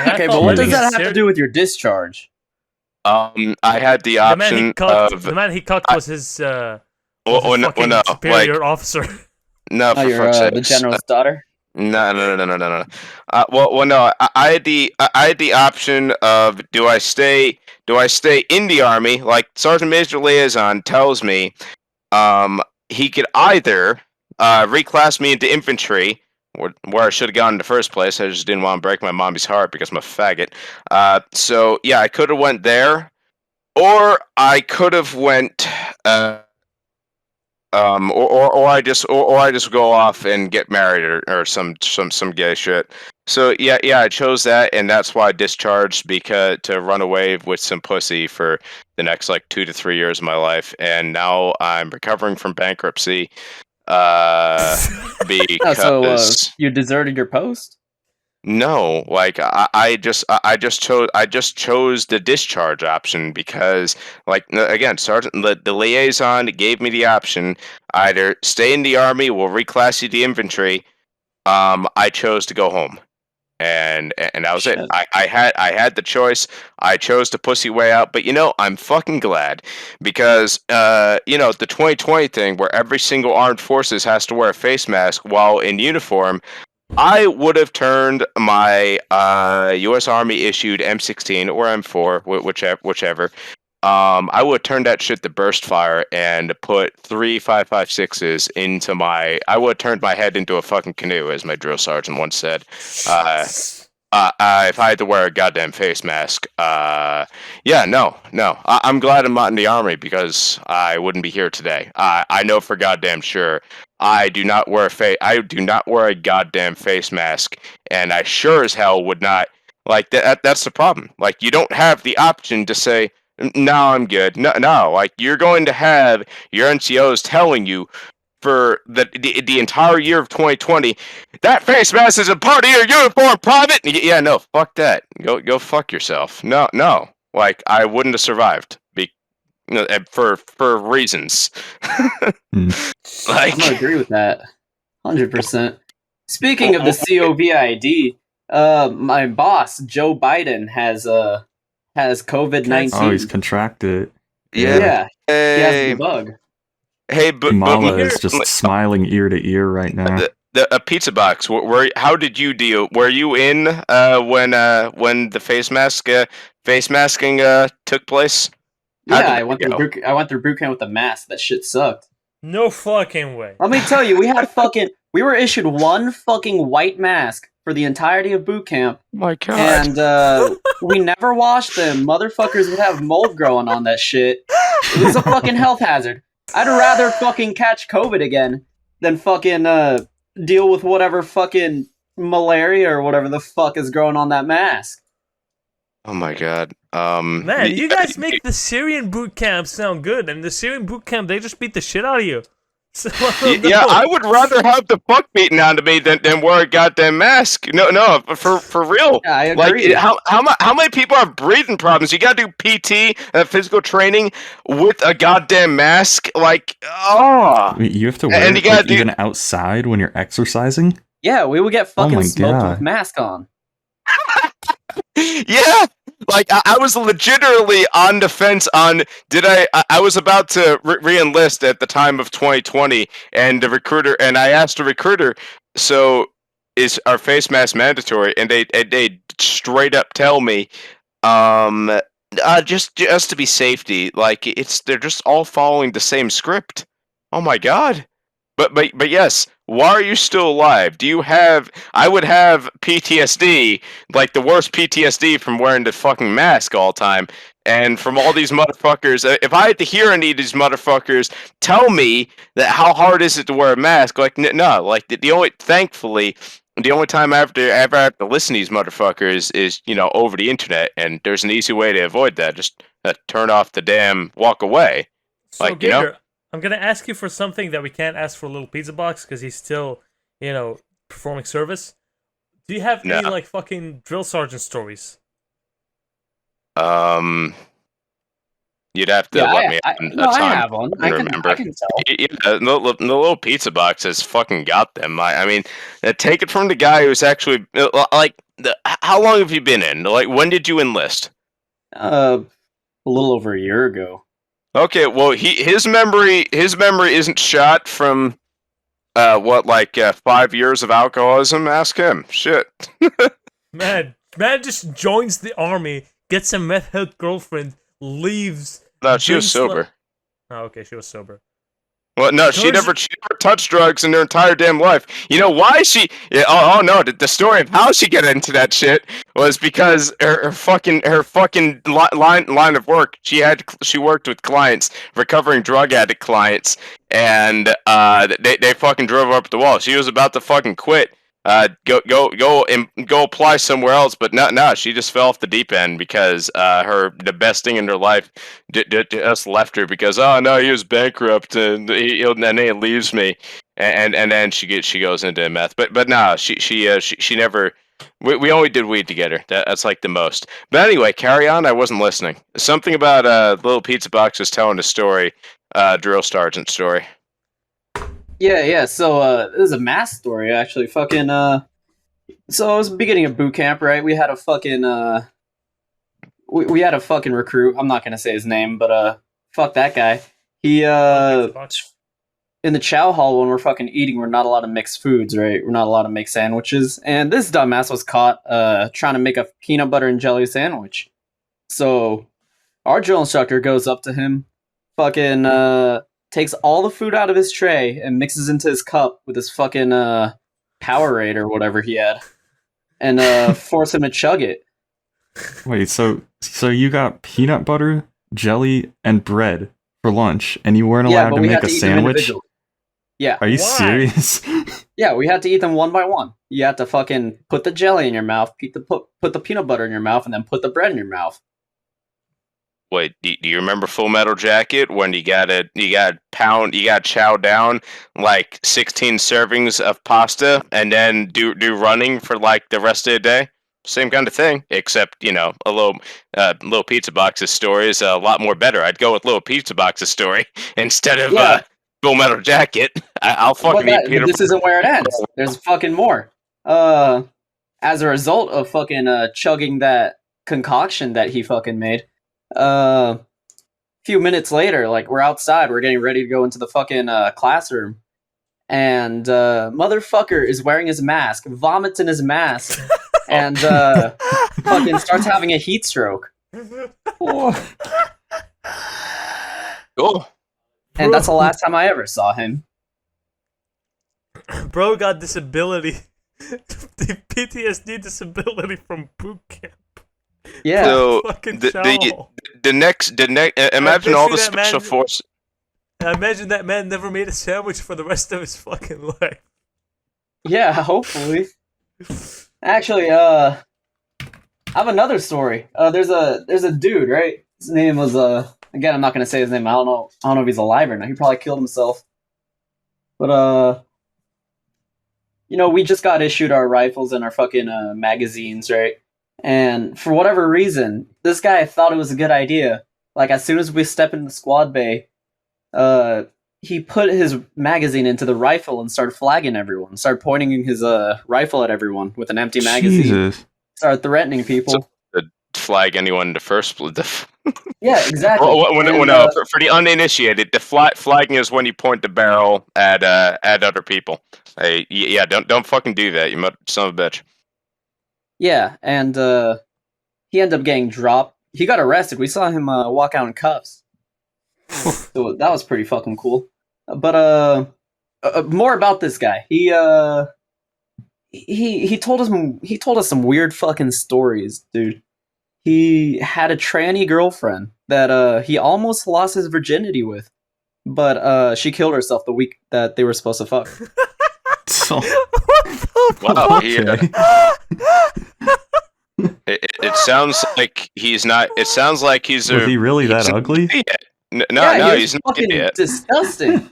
D: Okay, but what does that have to do with your discharge?
B: I had the option
A: The man he cucked was his
B: no,
A: superior officer.
B: no,
D: Oh,
B: for
D: you're
B: fuck's
D: the
B: sakes.
D: general's daughter?
B: No. Well, no. I had the option of do I stay in the army? Like Sergeant Major Liaison tells me, he could either reclass me into infantry, where I should have gone in the first place. I just didn't want to break my mommy's heart because I'm a faggot. So yeah, I could have went there, or I could have went. Or I just go off and get married or some gay shit. So yeah, I chose that, and that's why I discharged, because to run away with some pussy for the next like 2 to 3 years of my life, and now I'm recovering from bankruptcy.
D: Oh, so
B: Because
D: you deserted your post?
B: no, like I just chose the discharge option because, like, again, Sergeant, the liaison gave me the option either stay in the army, we'll reclass you to infantry. I chose to go home, and that was it.
D: Shit.
B: I had the choice. I chose the pussy way out, but I'm fucking glad, because the 2020 thing where every single armed forces has to wear a face mask while in uniform. I would have turned my U.S. Army issued M16 or M4, whichever. I would have turned that shit to burst fire and put 3.5.56s into my. I would have turned my head into a fucking canoe, as my drill sergeant once said. Uh, if I had to wear a goddamn face mask, yeah, no. I'm glad I'm not in the army, because I wouldn't be here today. I know for goddamn sure I do not wear I do not wear a goddamn face mask, and I sure as hell would not like that. That's the problem. Like, you don't have the option to say no, I'm good. No. Like, you're going to have your NCOs telling you for the entire year of 2020, that face mask is a part of your uniform, private. Yeah, no, fuck that. Go fuck yourself. No. Like, I wouldn't have survived for reasons. Like,
D: I'm gonna agree with that, 100%. Speaking of the COVID, my boss Joe Biden has COVID-19.
C: Oh, he's contracted.
D: Yeah, he has
B: Hey,
D: the bug.
B: hey, but
C: Kamala
A: here-
C: is just smiling ear to ear right now.
B: a pizza box. How did you deal? Were you in when the face masking took place? How
D: Yeah,
B: did
D: I
B: that
D: went
B: go?
D: through boot camp with a mask. That shit sucked.
A: No fucking way.
D: Let me tell you, we were issued one fucking white mask for the entirety of boot camp,
B: My God.
D: and we never washed them. Motherfuckers would have mold growing on that shit. It was a fucking health hazard. I'd rather fucking catch COVID again than fucking deal with whatever fucking malaria or whatever the fuck is growing on that mask.
B: Oh my God.
A: Man, you guys make the Syrian boot camp sound good, and the Syrian boot camp, they just beat the shit out of you. So,
B: Yeah, I would rather have the fuck beaten out of me than wear a goddamn mask. No, for real.
D: Yeah, I agree.
B: Like, how many people have breathing problems? You gotta do PT, physical training, with a goddamn mask. Like, oh.
C: You have to wear
B: And
C: it
B: you gotta
C: even outside when you're exercising?
D: Yeah, we would get fucking
C: my
D: smoked
C: God.
D: with mask on.
B: Yeah, like I was legitimately on the fence on I was about to re-enlist at the time of 2020, and I asked the recruiter, so is our face mask mandatory? And they straight up tell me, just to be safety, like they're just all following the same script. Oh my God. But yes, why are you still alive? Do you have? I would have PTSD, like the worst PTSD from wearing the fucking mask all the time, and from all these motherfuckers. If I had to hear any of these motherfuckers tell me that how hard is it to wear a mask, like no, like thankfully, the only time I ever have to listen to these motherfuckers is over the internet, and there's an easy way to avoid that. Just turn off the damn walk away.
A: So,
B: Like,
A: Gator, I'm gonna ask you for something that we can't ask for a little pizza box because he's still, performing service. Do you have any like fucking drill sergeant stories?
B: You'd have to let me have a
D: No, I
B: time
D: have one.
B: to
D: I
B: remember.
D: can tell.
B: Yeah, the little pizza box has fucking got them. I mean, take it from the guy who's actually like. How long have you been in? Like, when did you enlist?
D: A little over a year ago.
B: Okay, well, his memory isn't shot from what, like 5 years of alcoholism? Ask him. Shit.
A: Man just joins the army, gets a meth head girlfriend, leaves.
B: No, she was
A: drinks
B: sober.
A: Oh, okay, she was sober.
B: Well, no, she never touched drugs in her entire damn life. You know why she? Yeah, oh no, the story of how she got into that shit was because her fucking line of work. She worked with clients, recovering drug addict clients, and they fucking drove her up the wall. She was about to fucking quit. Go apply somewhere else, but no, she just fell off the deep end because the best thing in her life just left her because oh no, he was bankrupt and then he leaves me, and then she goes into meth, but no, she never. We only did weed together. That's like the most. But anyway, carry on. I wasn't listening. Something about little pizza box was telling a story, drill sergeant story.
D: Yeah. So this is a mass story actually. Fucking so it was the beginning of boot camp, right? We had a fucking we had a fucking recruit. I'm not gonna say his name, but fuck that guy. He in the chow hall when we're fucking eating, we're not allowed to mix foods, right? We're not allowed to make sandwiches. And this dumbass was caught trying to make a peanut butter and jelly sandwich. So our drill instructor goes up to him, fucking takes all the food out of his tray and mixes into his cup with his fucking Powerade or whatever he had, and force him to chug it.
C: Wait, so you got peanut butter, jelly, and bread for lunch, and you weren't allowed to make a sandwich?
D: Yeah.
C: Are you serious?
D: Yeah, we had to eat them one by one. You had to fucking put the jelly in your mouth, put the peanut butter in your mouth, and then put the bread in your mouth.
B: Wait, do you remember Full Metal Jacket when you got chow down like 16 servings of pasta and then do running for like the rest of the day? Same kind of thing, except a little pizza box's story is a lot more better. I'd go with little pizza box's story instead of Full Metal Jacket. I'll fucking eat peanut.
D: This isn't where it ends. There's fucking more. As a result of fucking chugging that concoction that he fucking made. Few minutes later, like we're outside, we're getting ready to go into the fucking classroom, and motherfucker is wearing his mask, vomits in his mask, and fucking starts having a heat stroke.
B: Cool.
D: And that's the last time I ever saw him.
A: Bro got disability, the PTSD disability from boot camp.
D: Yeah.
B: So the next imagine all the special force.
A: I imagine that man never made a sandwich for the rest of his fucking life.
D: Yeah, hopefully. Actually, I have another story. There's a dude, right? His name was again, I'm not gonna say his name. I don't know if he's alive or not. He probably killed himself. But we just got issued our rifles and our fucking magazines, right? And for whatever reason, this guy thought it was a good idea. Like, as soon as we step into the squad bay, he put his magazine into the rifle and started flagging everyone. Started pointing his rifle at everyone with an empty magazine.
C: Jesus.
D: Started threatening people.
B: So, flag anyone in the first place.
D: Yeah, exactly.
B: For the uninitiated, the flagging is when you point the barrel at other people. Hey, yeah, don't fucking do that, you son of a bitch.
D: Yeah, and he ended up getting dropped. He got arrested. We saw him walk out in cuffs. So that was pretty fucking cool. But more about this guy. He told us some weird fucking stories, dude. He had a tranny girlfriend that he almost lost his virginity with, but she killed herself the week that they were supposed to fuck.
B: Wow, it sounds like he's not. It sounds like he's.
C: Was he really that ugly?
B: No, he's not
D: fucking disgusting.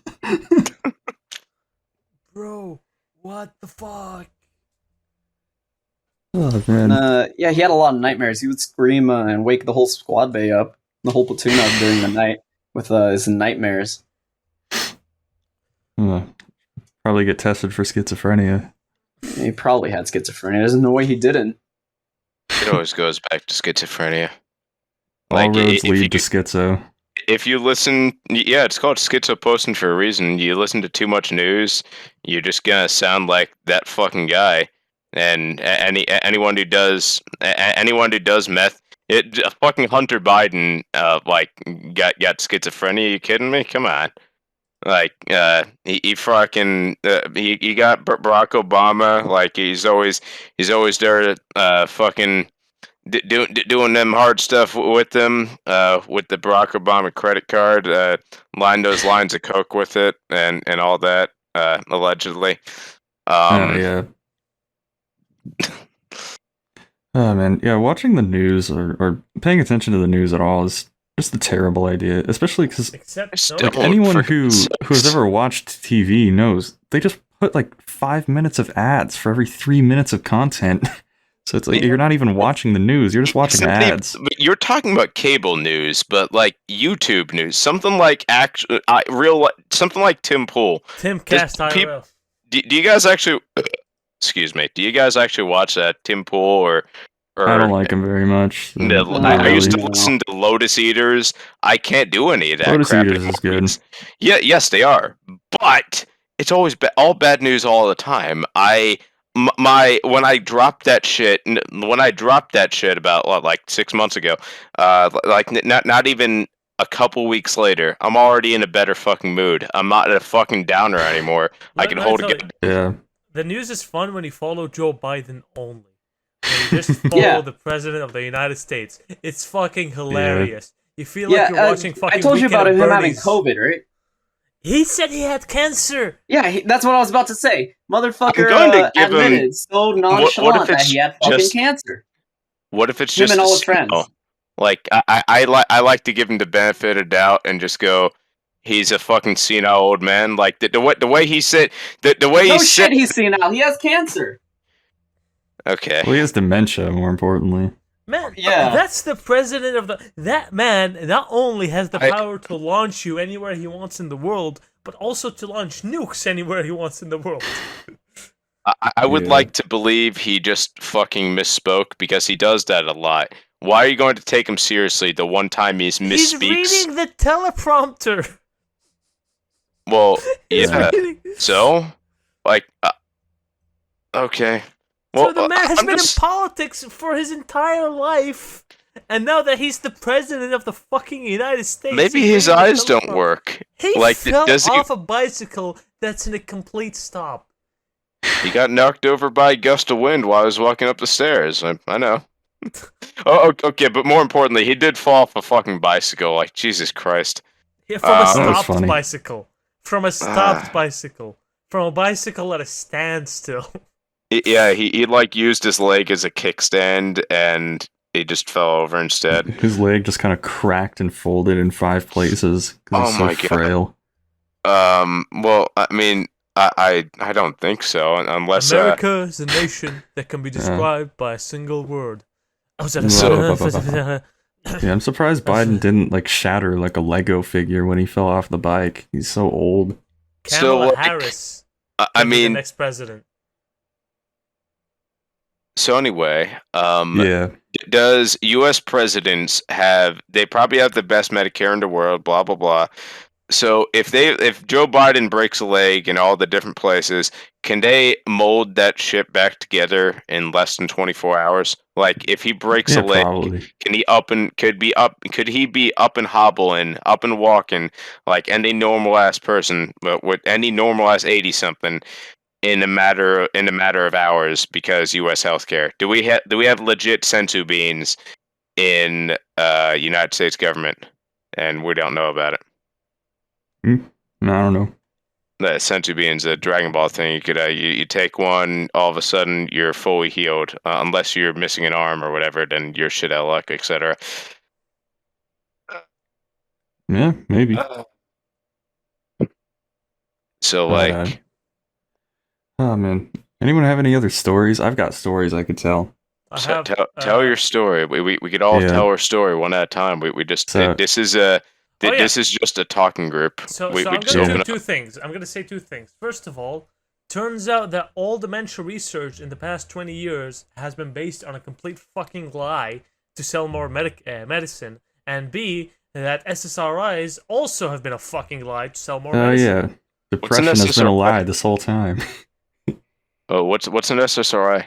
A: Bro, what the fuck?
C: Oh man.
D: Yeah, he had a lot of nightmares. He would scream and wake the whole squad bay up, the whole platoon up during the night with his nightmares.
C: Probably get tested for schizophrenia.
D: He probably had schizophrenia. There's no way he didn't.
B: It always goes back to schizophrenia.
C: All roads lead to schizo.
B: if you listen, yeah, it's called schizoposting for a reason. You listen to too much news, you're just gonna sound like that fucking guy. And anyone who does meth, fucking Hunter Biden, like got schizophrenia. You kidding me? Come on. Like, he fucking, he got Barack Obama. Like, he's always there, fucking doing them hard stuff with them, with the Barack Obama credit card, line those lines of coke with it, and all that, allegedly.
C: Oh yeah. Oh man, yeah. Watching the news or paying attention to the news at all is just a terrible idea, especially because
A: Except
B: Still-
A: no,
C: anyone
B: freaking
C: who
B: sucks.
C: has ever watched TV knows they just put like 5 minutes of ads for every 3 minutes of content. So it's like you're not even watching the news; you're just watching
B: Something-
C: ads.
B: but you're talking about cable news, but like YouTube news, something like something like Tim Pool.
A: Tim Cast
B: peop-
A: IRL.
B: Do you guys actually? Excuse me. Do you guys actually watch that Tim Pool or?
C: I don't like him very much. So
B: I used to
D: really.
B: listen to Lotus Eaters. I can't do any of that.
C: Lotus
B: crap
C: Eaters
B: anymore.
C: is good.
B: Yeah, yes, they are. But it's always all bad news all the time. When I dropped that shit about like 6 months ago, like not even a couple weeks later, I'm already in a better fucking mood. I'm not in a fucking downer anymore. I
A: Let-
B: can
A: let me
B: hold
A: tell
B: it.
A: you,
C: Yeah,
A: The news is fun when you follow Joe Biden only. When you just follow
D: Yeah.
A: the president of the United States. It's fucking hilarious. You feel like
D: Yeah,
A: you're watching fucking
D: I told you
A: Weekend
D: about
A: at
D: him having
A: Bernie's.
D: COVID, right?
A: He said he had cancer.
D: Yeah, that's what I was about to say. Motherfucker
B: I'm going to give him-
D: admitted so nonchalant that
B: it's
D: he had fucking
B: just-
D: cancer.
B: What if it's
D: Him
B: just
D: and
B: a
D: all his friends.
B: signal? Like I like to give him the benefit of doubt and just go, he's a fucking senile old man. Like the way he said the way
D: No
B: he
D: shit,
B: said.
D: he's senile. He has cancer.
B: Okay.
C: well, he has dementia. More importantly,
A: Man,
D: Yeah.
A: that's the president of the... That man not only has the
B: I-
A: power to launch you anywhere he wants in the world, but also to launch nukes anywhere he wants in the world.
B: I would
C: Yeah.
B: like to believe he just fucking misspoke because he does that a lot. Why are you going to take him seriously the one time he
A: He's
B: misspeaks?
A: reading the teleprompter.
B: Well,
A: He's
B: yeah.
A: reading...
B: So, like, okay. Well,
A: So the man has
B: I'm
A: been
B: just-
A: in politics for his entire life, and now that he's the president of the fucking United States,
B: maybe
A: he's
B: his
A: reading the
B: eyes don't
A: teleprompter.
B: work.
A: He
B: Like,
A: fell
B: does he?
A: off a bicycle that's in a complete stop.
B: He got knocked over by a gust of wind while I was walking up the stairs. I know. Okay, but more importantly, he did fall off a fucking bicycle. Like, Jesus Christ.
A: Yeah, from a
B: That
C: was
A: stopped
C: funny.
A: bicycle. From a stopped bicycle. From a bicycle at a standstill.
B: Yeah, he like used his leg as a kickstand and he just fell over instead.
C: his leg just kind of cracked and folded in 5 places because
B: Oh
C: it's
B: my
C: so
B: God.
C: frail.
B: Well, I mean, I don't think so unless
A: America is a nation that can be described by a single word. I was at a
C: Yeah, I'm surprised Biden didn't like shatter like a Lego figure when he fell off the bike. He's so old.
A: Kamala
B: like,
A: Harris.
B: I
A: can be the
B: mean,
A: next president.
B: so anyway,
C: Yeah.
B: does U.S. presidents they probably have the best Medicare in the world, blah blah blah. So if Joe Biden breaks a leg in all the different places, can they mold that shit back together in less than 24 hours? Like if he breaks
C: Yeah,
B: a leg,
C: probably.
B: could he be up and hobbling, up and walking like any normal ass person, but with any normal ass 80 something in a matter of hours because U.S. healthcare? Do we have legit sensu beans in United States government, and we don't know about it?
C: No, I don't know.
B: The sensu beans, the Dragon Ball thing. You could you take one, all of a sudden you're fully healed, unless you're missing an arm or whatever. Then you're shit out of luck, etc.
C: Yeah, maybe.
B: So
C: But,
B: like,
C: oh man. Anyone have any other stories? I've got stories I could tell.
A: I
B: so
A: have,
B: tell your story. We could all
C: Yeah.
B: tell our story one at a time. We just
C: So-
B: this is
A: Oh, yeah.
B: this is just a talking group.
A: So,
B: we
A: I'm
B: just
A: going to
B: open
A: do
B: up.
A: two things. I'm going to say two things. First of all, turns out that all dementia research in the past 20 years has been based on a complete fucking lie to sell more medicine. And B, that SSRIs also have been a fucking lie to sell more
C: Oh
A: medicine.
C: yeah, depression has been a lie this whole time.
B: Oh, what's an SSRI?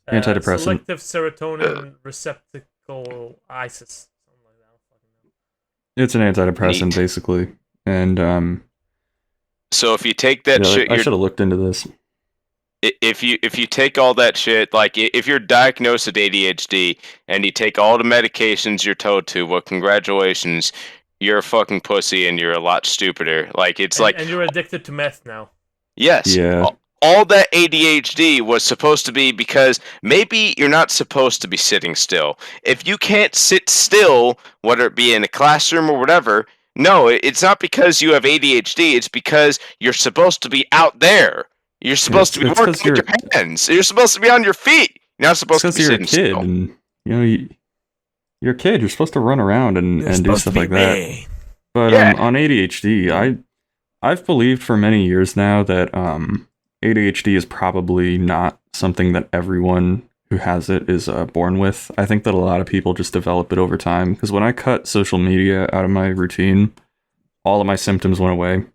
C: Antidepressant.
A: Selective serotonin receptacle ISIS. Something like that. I don't fucking know.
C: It's an antidepressant,
B: Neat.
C: basically. And
B: So if you take that
C: yeah,
B: shit,
C: I should have looked into this.
B: if you take all that shit, like if you're diagnosed with ADHD and you take all the medications you're told to, well, congratulations, you're a fucking pussy and you're a lot stupider. Like it's like,
A: And you're addicted to meth now.
B: yes,
C: Yeah.
B: all that ADHD was supposed to be because maybe you're not supposed to be sitting still. If you can't sit still, whether it be in a classroom or whatever, no, it's not because you have ADHD. It's because you're supposed to be out there. You're supposed to be
C: it's
B: working
C: 'cause
B: with your hands. You're supposed to be on your feet. You're not supposed to be
C: Because you're a
B: sitting
C: kid,
B: still.
C: and you know you're a kid. You're supposed to run around and do stuff like that. But
B: Yeah.
C: on ADHD, I've believed for many years now that ADHD is probably not something that everyone who has it is born with. I think that a lot of people just develop it over time. Because when I cut social media out of my routine, all of my symptoms went away,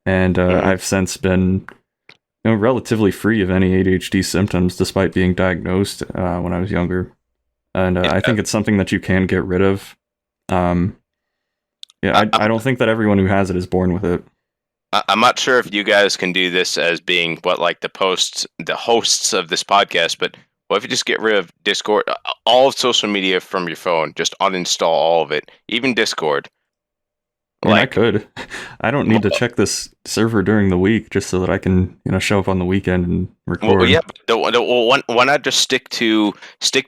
C: and I've since been relatively free of any ADHD symptoms, despite being diagnosed when I was younger. And I think it's something that you can get rid of. Yeah, I don't think that everyone who has it is born with it.
B: I'm not sure if you guys can do this as being the hosts of this podcast, but what if you just get rid of Discord, all of social media from your phone, just uninstall all of it, even Discord.
C: I mean, I could. I don't need to check this server during the week just so that I can, show up on the weekend and record.
B: Well, yeah, but why not just stick to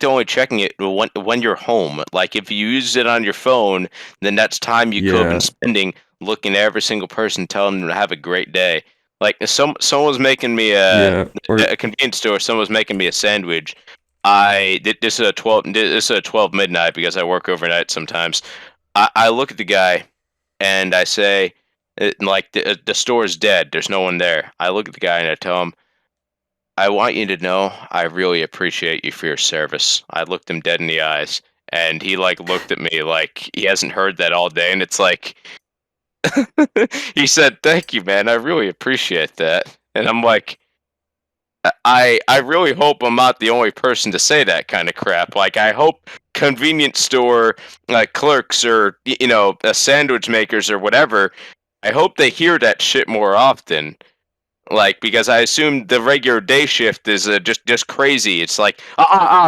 B: only checking it when you're home? Like if you use it on your phone, then that's time you could have been spending looking at every single person, telling them to have a great day. Like if someone was making me a convenience store, someone was making me a sandwich. This is a 12 midnight because I work overnight sometimes. I look at the guy and I say, like the store is dead. There's no one there. I look at the guy and I tell him, I want you to know I really appreciate you for your service. I looked him dead in the eyes, and he looked at me like he hasn't heard that all day, and it's like he said, "Thank you, man. I really appreciate that." And I'm like, I really hope I'm not the only person to say that kind of crap. Like I hope convenience store clerks or sandwich makers or whatever, I hope they hear that shit more often. Like, because I assume the regular day shift is just crazy. It's like,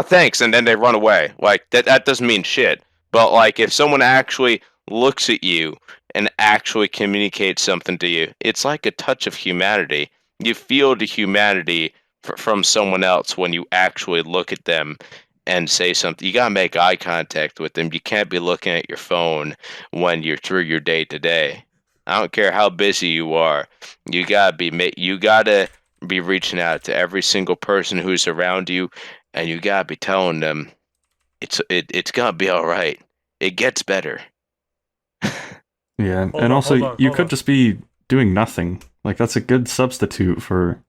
B: thanks, and then they run away. Like, that doesn't mean shit. But, like, if someone actually looks at you and actually communicates something to you, it's like a touch of humanity. You feel the humanity from someone else when you actually look at them and say something. You gotta make eye contact with them. You can't be looking at your phone when you're through your day to day. I don't care how busy you are. You gotta be reaching out to every single person who's around you, and you gotta be telling them it's gonna be all right. It gets better.
C: Yeah, and also you could just be doing nothing. Like that's a good substitute for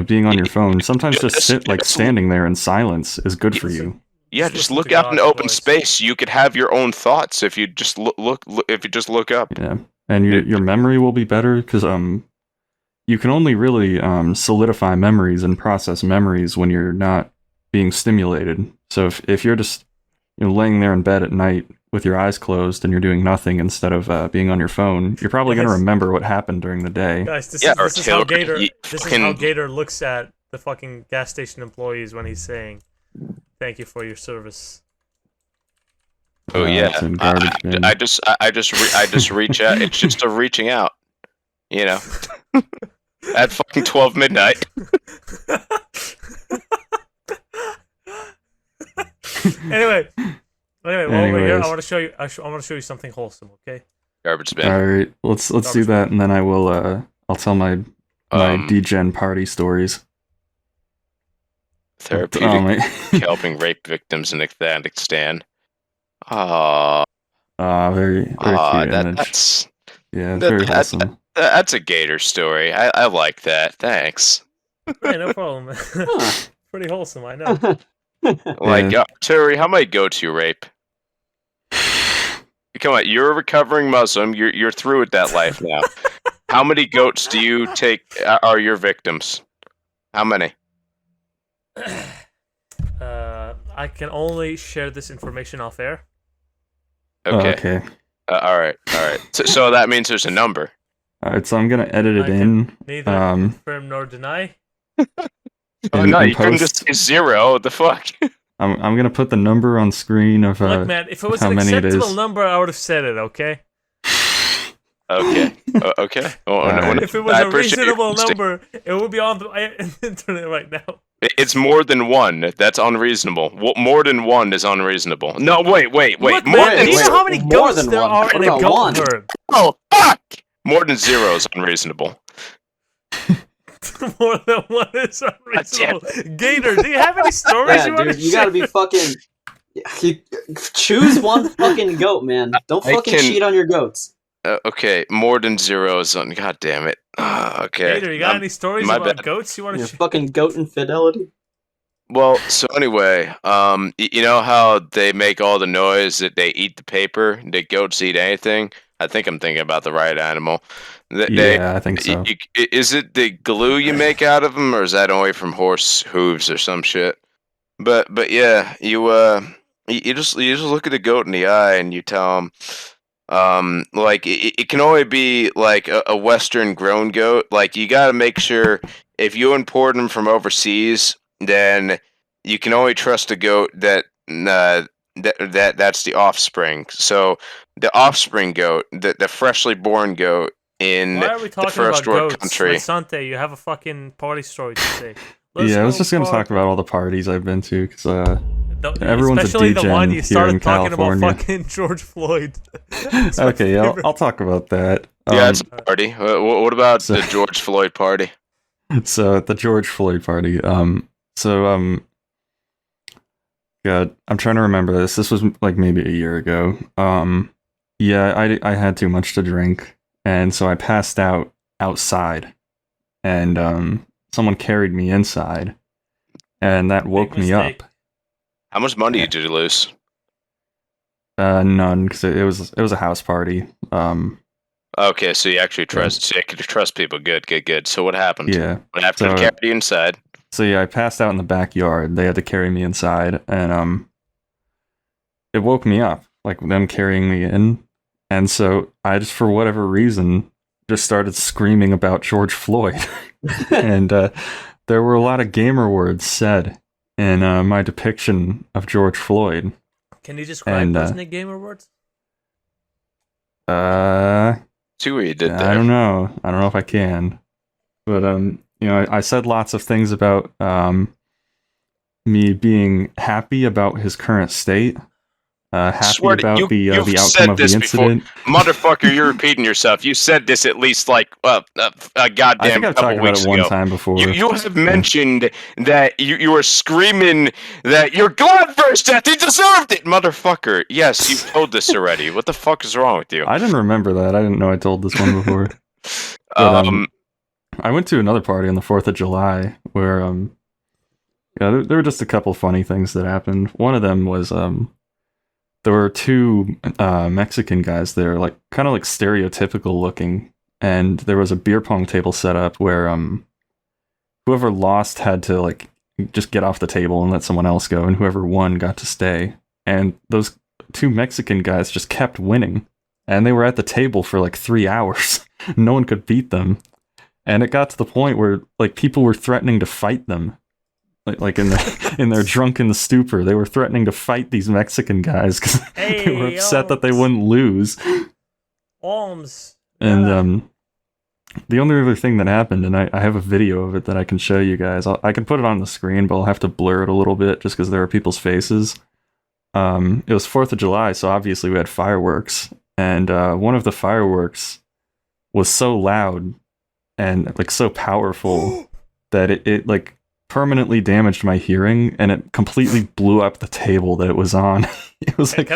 C: being on your phone. Sometimes just standing there in silence is good for you.
B: Yeah, just look out in open space. You could have your own thoughts if you just look if you just look up.
C: Yeah. And your memory will be better because you can only really solidify memories and process memories when you're not being stimulated. So if you're just laying there in bed at night with your eyes closed and you're doing nothing instead of being on your phone, you're probably going to remember what happened during the day.
A: Guys, this is how Gator looks at the fucking gas station employees when he's saying, "Thank you for your service."
B: Oh yeah, I just reach out. It's just a reaching out, at fucking 12 midnight.
A: Anyway, while we're here, I want to show you. I want to show you something wholesome. Okay.
B: Garbage bin.
C: All right, let's do that, and then I will. I'll tell my degen party stories.
B: Therapeutic helping rape victims in Afghanistan.
C: Very cute image. Very wholesome.
B: That's a Gator story. I like that. Thanks.
A: Hey, no problem. Pretty wholesome, I know.
B: Terry, how might go to rape? Come on, you're a recovering Muslim. You're through with that life now. How many goats do you take are your victims? How many?
A: I can only share this information off air.
B: Okay.
C: Okay.
B: All right. So that means there's a number.
C: All right. So I'm gonna edit it
A: I
C: in.
A: can neither confirm nor deny.
B: Oh
C: in-
B: no,
C: in
B: you couldn't just
C: post.
B: say 0. What the fuck?
C: I'm gonna put the number on screen of
A: Look, man, if it was
C: how
A: an
C: many it
A: acceptable
C: is.
A: number, I would have said it. Okay.
B: Okay. Okay.
C: Alright.
A: If it was
B: I
A: a
B: appreciate your
A: reasonable
B: honesty.
A: number, it would be on the internet right now.
B: It's more than 1. That's unreasonable. More than 1 is unreasonable. No, wait.
A: Look,
B: More
A: man,
B: than
A: do you know how many
D: more
A: goats
D: than
A: there
D: one.
A: are
D: What
A: in a
D: about
A: goat
D: one?
A: herd?
B: Oh fuck! More than 0 is unreasonable.
A: More than one is unreasonable. Gator, do you have any stories
D: Yeah,
A: you want
D: dude,
A: to
D: you
A: share?
D: gotta be fucking. You, choose one fucking goat, man. Don't
B: I
D: fucking
B: can-
D: cheat on your goats.
B: Okay, more than 0 is God damn it. Okay.
A: Gator, you got any stories
B: my
A: about
B: bad.
A: goats you want to
D: Your
A: share?
D: fucking goat infidelity.
B: Well, so anyway, you know how they make all the noise that they eat the paper? The goats eat anything? I think I'm thinking about the right animal.
C: Yeah, I think so.
B: Is it the glue you make out of them, or is that only from horse hooves or some shit? But yeah, you just look at the goat in the eye and you tell them, like it can only be like a Western grown goat. Like you got to make sure if you import them from overseas, then you can only trust a goat that's the offspring. So the offspring goat, the freshly born goat in
A: Why are we
B: the
A: talking
B: first
A: about
B: world
A: goats?
B: country.
A: Redsonte, you have a fucking party story to say. Let's
C: Yeah, I was
A: go
C: just gonna
A: party.
C: talk about all the parties I've been to because everyone's a
A: Especially the one
C: degen
A: you
C: here
A: started
C: in
A: talking
C: California.
A: about fucking George Floyd. That's my
C: Okay, yeah,
A: favorite.
C: I'll talk about that.
B: Yeah, it's a party. What about
C: so-
B: the George Floyd party?
C: So at the George Floyd party, God, I'm trying to remember this. This was like maybe a year ago. Yeah, I had too much to drink, and so I passed out outside, and someone carried me inside, and that woke me
A: mistake.
C: up.
B: How much money
C: Yeah.
B: did you lose?
C: None, because it was a house party.
B: Okay, so you actually trust. So you could trust people. Good. So what happened?
C: Yeah.
B: What happened?
C: So-
B: Carried you inside.
C: So yeah, I passed out in the backyard. They had to carry me inside, and it woke me up, like them carrying me in. And so I just, for whatever reason, just started screaming about George Floyd, and there were a lot of gamer words said in my depiction of George Floyd.
A: Can you describe
C: And,
A: those Nick Gamer words?
B: See what you did there.
C: I don't know if I can, but you know, I said lots of things about me being happy about his current state, happy
B: Swear to-
C: about the
B: you've
C: outcome
B: said
C: of the
B: this before.
C: incident.
B: Motherfucker, you're repeating yourself. You said this at least like a
C: I
B: goddamn
C: think I've
B: couple
C: talked about
B: weeks
C: it one
B: ago.
C: time before.
B: You have mentioned that you were screaming that you're glad for his death. He deserved it, motherfucker. Yes, you've told this already. What the fuck is wrong with you?
C: I didn't remember that. I didn't know I told this one before. But, I went to another party on the 4th of July where yeah, there were just a couple funny things that happened. One of them was there were two Mexican guys there, like kind of like stereotypical looking, and there was a beer pong table set up where whoever lost had to like just get off the table and let someone else go, and whoever won got to stay. And those two Mexican guys just kept winning, and they were at the table for like 3 hours. No one could beat them. And it got to the point where like people were threatening to fight them, like in their drunken stupor, they were threatening to fight these Mexican guys because they were upset that they wouldn't lose.
A: Alms.
C: And the only other thing that happened, and I have a video of it that I can show you guys. I can put it on the screen, but I'll have to blur it a little bit just because there are people's faces. It was 4th of July, so obviously we had fireworks, and one of the fireworks was so loud and like so powerful that it like permanently damaged my hearing, and it completely blew up the table that it was on. It was like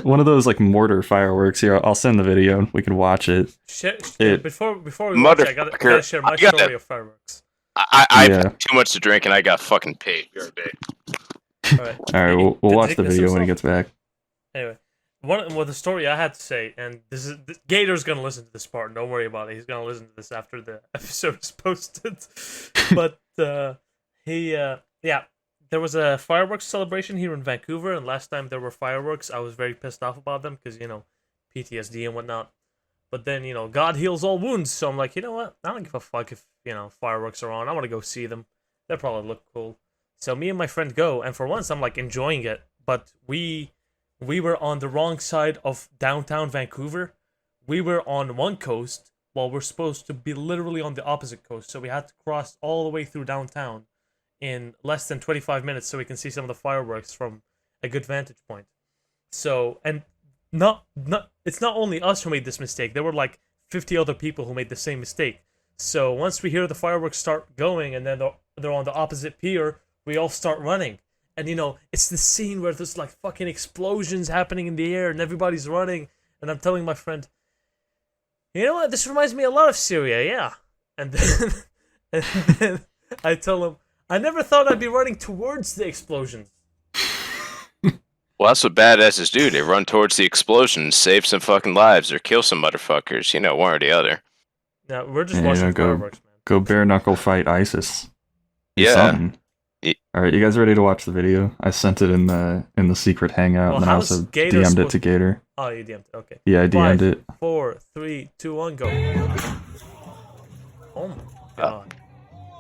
C: one of those like mortar fireworks. Here, I'll send the video. We can watch it.
A: Before we watch it, I gotta share my story of fireworks.
B: I've had too much to drink and I got fucking paid. You're a bitch.
C: All right, we'll watch the video when he gets back.
A: Anyway, the story I had to say, and Gator's gonna listen to this part. Don't worry about it. He's gonna listen to this after the episode is posted. But yeah, there was a fireworks celebration here in Vancouver, and last time there were fireworks, I was very pissed off about them because PTSD and whatnot. But then God heals all wounds, so I'm like, you know what? I don't give a fuck if fireworks are on. I want to go see them. They probably look cool. So me and my friend go, and for once I'm like enjoying it. But we were on the wrong side of downtown Vancouver. We were on one coast while we're supposed to be literally on the opposite coast. So we had to cross all the way through downtown in less than 25 minutes so we can see some of the fireworks from a good vantage point. So, and it's not only us who made this mistake. There were like 50 other people who made the same mistake. So once we hear the fireworks start going and then they're on the opposite pier, we all start running. And it's the scene where there's like fucking explosions happening in the air and everybody's running. And I'm telling my friend, you know what? This reminds me a lot of Syria, yeah. And then I tell him, I never thought I'd be running towards the explosions.
B: Well, that's what badasses do. They run towards the explosions, save some fucking lives, or kill some motherfuckers. One or the other.
A: No, we're just watching fireworks, man.
C: Go bare knuckle fight ISIS.
B: Yeah.
C: All right, you guys ready to watch the video? I sent it in the secret hangout, and I also DM'd it to Gator.
A: Oh, you DM'd it. Okay.
C: Yeah, I DM'd
A: 5,
C: it.
A: 4, 3, 2, 1, go. Oh my god.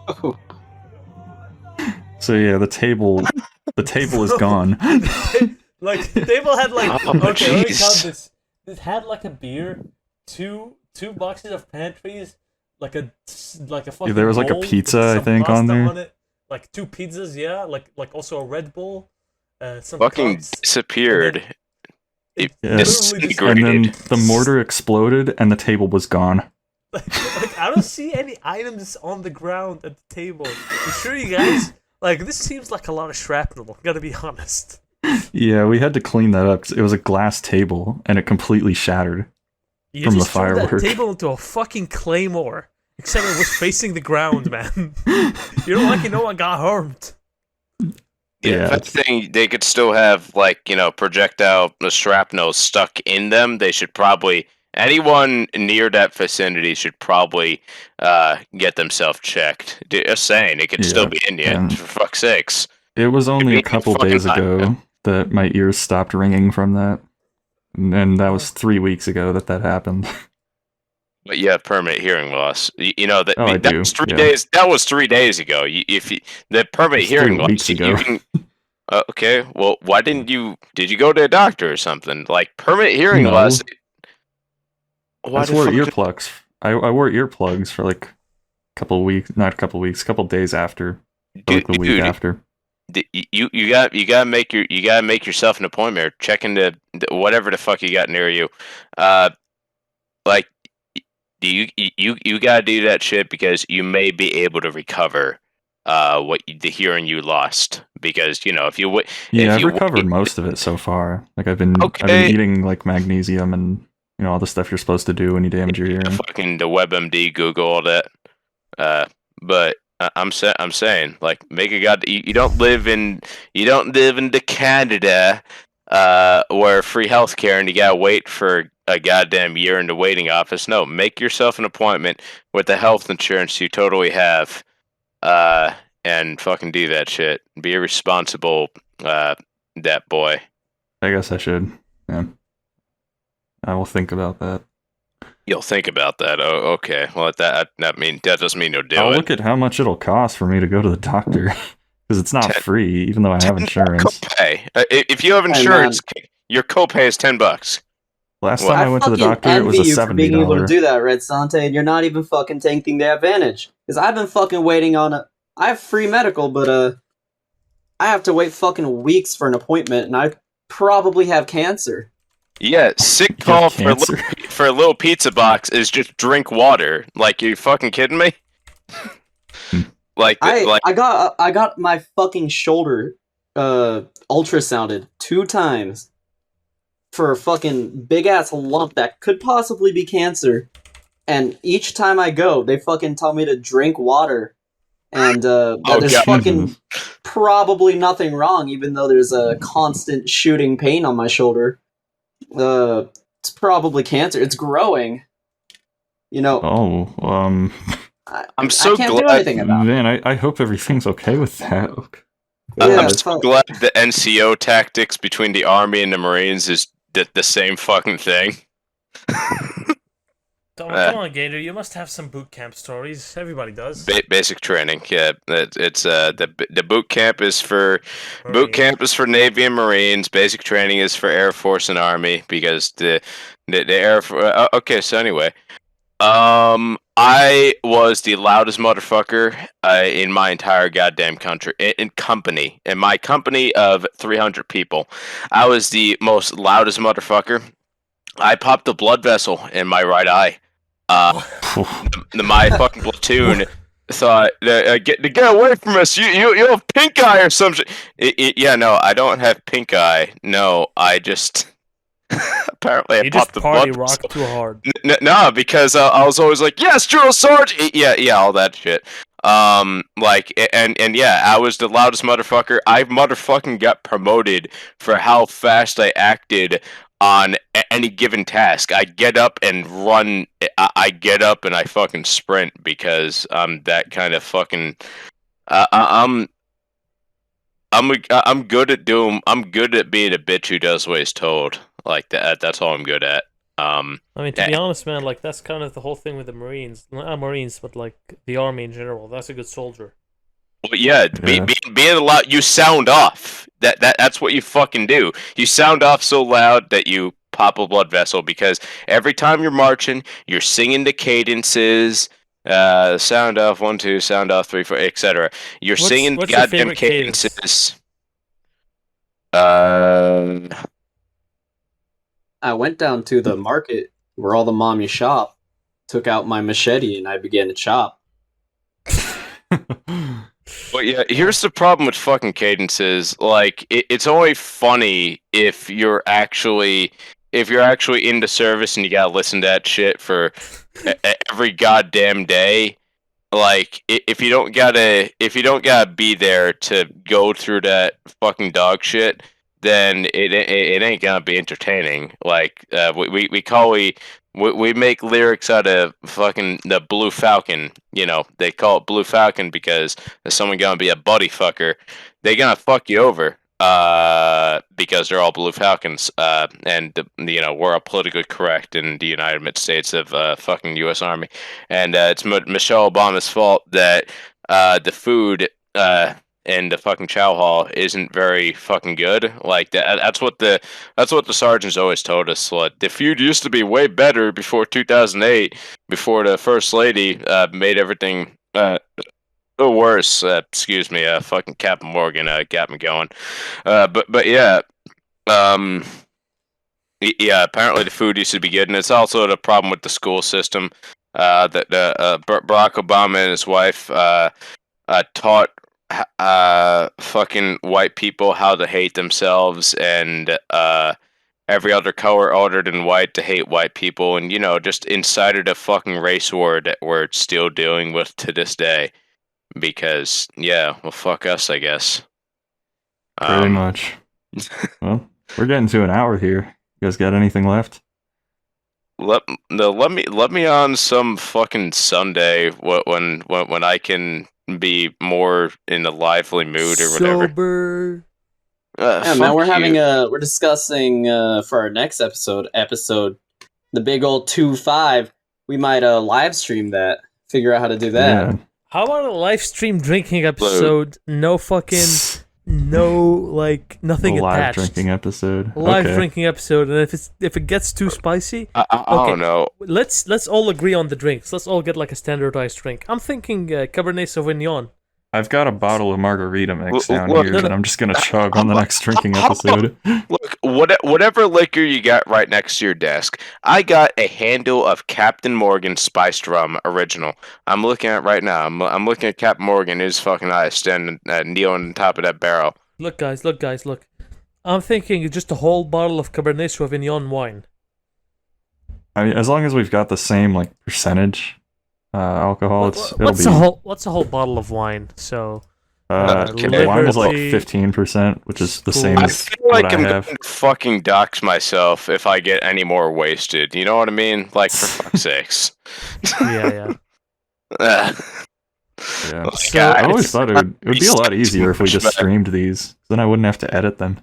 D: Oh.
C: So yeah, the table is gone.
A: Like the table had like
B: oh,
A: okay, let me
B: jeez.
A: count this. It had like a beer, two boxes of pantries, like a fucking
C: there was like a
A: bowl with
C: pizza, I
A: some
C: think, on
A: pasta
C: there.
A: on it. Like 2 pizzas, yeah, like also a Red Bull, some
B: Fucking
A: cups.
B: disappeared. It
C: Yeah.
B: disintegrated.
C: And then the mortar exploded, and the table was gone.
A: Like I don't see any items on the ground at the table. I'm sure you guys this seems like a lot of shrapnel. Gotta be honest.
C: Yeah, we had to clean that up 'cause it was a glass table, and it completely shattered.
A: You
C: From the
A: just threw that
C: firework.
A: table into a fucking claymore. Except it was facing the ground, man. You're lucky no one got harmed.
B: Yeah, if anything, they could still have projectile shrapnel stuck in them. They should probably anyone near that vicinity should probably get themselves checked. Just saying, it could still be in you.
C: Yeah.
B: For fuck's sakes.
C: It was only a
B: Convenient
C: couple
B: fucking
C: days
B: time,
C: ago
B: man.
C: that my ears stopped ringing from that. And that was 3 weeks ago that happened.
B: But yeah, permanent hearing loss. That
C: Oh, I
B: that
C: do,
B: was 3
C: yeah.
B: days. That was 3 days ago. The permanent
C: It's
B: hearing
C: 3
B: loss.
C: weeks ago.
B: You can, okay. Well, why didn't you? Did you go to a doctor or something? Like permanent hearing
C: No.
B: loss.
C: I
B: Why
C: just
B: the
C: wore
B: fuck?
C: earplugs. I wore earplugs for like couple days after. Or like the week
B: Dude,
C: after.
B: You gotta make yourself an appointment or check into whatever the fuck you got near you. Like you gotta do that shit because you may be able to recover the hearing you lost because if you
C: Yeah,
B: if
C: I've
B: you
C: recovered most of it so far. Like I've been
B: Okay.
C: eating like magnesium and all the stuff you're supposed to do when you damage your hearing.
B: fucking the WebMD, Google all that. But I'm saying like make a you don't live in the Canada where free healthcare and you gotta wait for a goddamn year in the waiting office. No, make yourself an appointment with the health insurance you totally have, and fucking do that shit. Be a responsible that boy.
C: I guess I should. Yeah. I will think about that.
B: You'll think about that. Oh, okay. Well, that doesn't mean you'll do
C: I'll
B: it.
C: look at how much it'll cost for me to go to the doctor. Because it's not free, even though I have insurance.
B: Copay. If you have insurance, your copay is $10.
C: Last
B: Well,
C: time I went to the
D: fucking
C: doctor, it was a
D: envy you for being able to
C: $70.
D: do that, redsonte, and you're not even fucking taking the advantage. Because I've been fucking waiting on I have free medical, but I have to wait fucking weeks for an appointment, and I probably have cancer.
B: Yeah, sick
C: You
B: call
C: have
B: for
C: cancer?
B: a little pizza box is just drink water. Like, you fucking kidding me?
D: I got my fucking shoulder ultrasounded 2 times for a fucking big ass lump that could possibly be cancer, and each time I go, they fucking tell me to drink water, and that there's
B: God.
D: fucking probably nothing wrong, even though there's a constant shooting pain on my shoulder. It's probably cancer. It's growing. You know,
C: Oh,
B: I'm
D: I
B: so
D: can't do
B: glad-
D: anything about it.
C: man, I hope everything's okay with that.
D: Yeah,
B: I'm so glad the NCO tactics between the Army and the Marines is the same fucking thing.
A: Come on, Gator. You must have some boot camp stories. Everybody does.
B: Basic training, yeah. It's the boot camp is for Navy and Marines. Basic training is for Air Force and Army because the Air Force. Okay, so anyway, I was the loudest motherfucker in my entire goddamn country in my company of 300 people. I was the most loudest motherfucker. I popped a blood vessel in my right eye. My fucking platoon thought, get away from us! You have pink eye or some shit. Yeah, no, I don't have pink eye. No, I just apparently I popped the
A: party
B: blood
A: rock
B: vessel.
A: too hard.
B: No, because I was always like, yes, Drill Sarge. Yeah, all that shit. And yeah, I was the loudest motherfucker. I motherfucking got promoted for how fast I acted on any given task. I get up and run. I get up and I fucking sprint because I'm that kind of fucking. I'm good at doing. I'm good at being a bitch who does what he's told. Like that. That's all I'm good at.
A: I mean, to be honest, man, like that's kind of the whole thing with the Marines. Not Marines, but like the Army in general. That's a good soldier.
B: Well, yeah, being loud, you sound off. That's what you fucking do. You sound off so loud that you pop a blood vessel because every time you're marching, you're singing the cadences. Sound off 1 2, sound off 3 4, etc. You're singing the goddamn cadences.
D: I went down to the market where all the mommy shop, took out my machete, and I began to chop.
B: Well, yeah, here's the problem with fucking cadences. Like, it's only funny if you're actually into service and you gotta listen to that shit for every goddamn day. Like, if you don't gotta be there to go through that fucking dog shit, then it ain't gonna be entertaining. Like, we make lyrics out of fucking the Blue Falcon. You know, they call it Blue Falcon because there's someone gonna be a buddy fucker. They gonna fuck you over. Because they're all Blue Falcons. You know, we're all politically correct in the United States of fucking U.S. Army, and it's Michelle Obama's fault that the food in the fucking chow hall isn't very fucking good. Like that's what the sergeants always told us. Like, the food used to be way better before 2008, before the first lady made everything worse. Excuse me, fucking Captain Morgan got me going. But yeah, yeah. Apparently the food used to be good, and it's also the problem with the school system. That Barack Obama and his wife taught fucking white people how to hate themselves, and every other color other than white to hate white people, and you know, just incited a fucking race war that we're still dealing with to this day. Because yeah, well, fuck us, I guess.
C: Pretty much. Well, we're getting to an hour here. You guys got anything left?
B: Let me on some fucking Sunday when I can be more in a lively mood or whatever.
A: Sober.
D: Yeah, man, we're discussing for our next episode, the big old 2-5. We might live stream that. Figure out how to do that.
C: Yeah.
A: How about a live stream drinking episode? No fucking, nothing
C: A live
A: attached.
C: drinking episode.
A: A live
C: Okay.
A: drinking episode, and if it gets too spicy,
B: I don't know.
A: let's all agree on the drinks. Let's all get like a standardized drink. I'm thinking Cabernet Sauvignon.
C: I've got a bottle of margarita mix down
B: Look,
C: here that I'm just gonna chug on the next drinking episode.
B: Look, whatever liquor you got right next to your desk, I got a handle of Captain Morgan spiced rum original. I'm looking at it right now. I'm looking at Captain Morgan, his fucking eyes standing kneeling on top of that barrel.
A: Look, guys. I'm thinking just a whole bottle of Cabernet Sauvignon wine.
C: I mean, as long as we've got the same like percentage alcohol,
A: What's a whole bottle of wine? So
B: Okay.
C: Mine was like
A: Liberty
C: 15%, which is the
A: School.
C: same
B: I
C: as
B: feel like
C: what I
B: I'm
C: have.
B: going to fucking dox myself if I get any more wasted. You know what I mean? Like, for fuck's sakes.
A: Yeah.
B: Ugh.
C: Yeah.
B: Like,
A: So-
C: I always thought it would be a lot
B: Too
C: easier if we
B: much
C: just
B: better.
C: streamed these. Then I wouldn't have to edit them.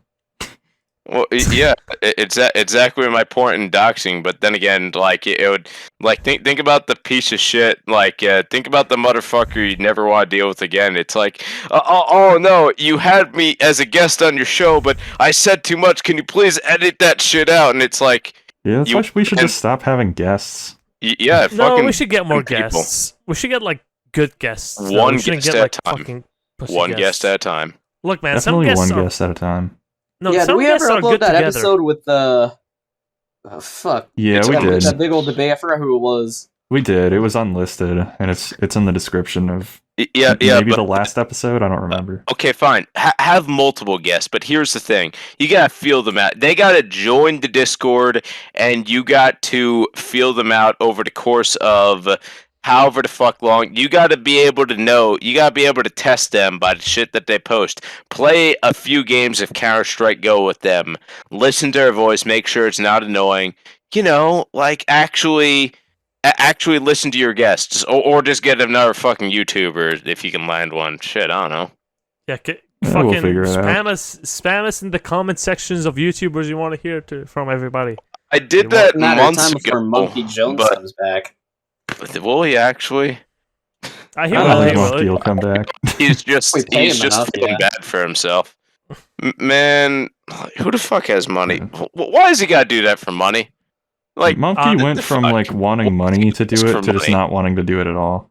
B: Well, yeah, it's exactly my point in doxing. But then again, like it would, like think about the piece of shit. Like think about the motherfucker you'd never want to deal with again. It's like, oh no, you had me as a guest on your show, but I said too much. Can you please edit that shit out? And it's like,
C: Yeah, that's
B: You-
C: why we should
B: and-
C: just stop having guests.
B: yeah,
A: No,
B: fucking
A: we should get more
B: people.
A: guests. We should get like good guests. though.
B: One
A: We shouldn't
B: guest
A: get,
B: at
A: like,
B: a time.
A: fucking pussy
B: one
A: guests.
B: guest at a time.
A: Look, man, some
C: Definitely
A: guests
C: one
A: are,
C: guest at a time.
A: no,
D: Yeah,
A: some
D: did we
A: guests
D: ever
A: are
D: upload
A: good
D: that
A: together.
D: episode with fuck.
C: Yeah,
B: It's
C: we
B: on
C: did.
D: That big old debate. I forgot who it was.
C: We did. It was unlisted, and it's in the description of
B: Yeah,
C: maybe
B: but
C: the last episode. I don't remember.
B: okay, fine. Have multiple guests, but here's the thing: you gotta feel them out. They gotta join the Discord, and you got to feel them out over the course of however the fuck long. You gotta be able to know. You gotta be able to test them by the shit that they post. Play a few games of Counter-Strike Go with them. Listen to their voice. Make sure it's not annoying. You know, like actually listen to your guests, or just get another fucking YouTuber if you can land one. Shit, I don't know.
A: Yeah,
C: Yeah,
A: fucking
C: we'll figure it out.
A: spam us in the comment sections of YouTubers you want to hear from everybody.
B: I did
A: You
B: that
D: Matter of
B: months
D: time before
B: ago,
D: Monkey Jones
B: but
D: comes back.
B: will he actually?
A: I
C: I
A: hear
C: don't
A: what
C: think
A: they
C: Monkey
A: will.
C: will come back.
B: He's just
D: We pay him enough,
B: feeling
D: yeah.
B: bad for himself. Man, who the fuck has money?
C: Yeah.
B: Why does he gotta do that for money? Like
C: Monkey
B: the
C: went from
B: fuck?
C: like wanting money to do
B: Just
C: it
B: for
C: to just
B: money.
C: not wanting to do it at all.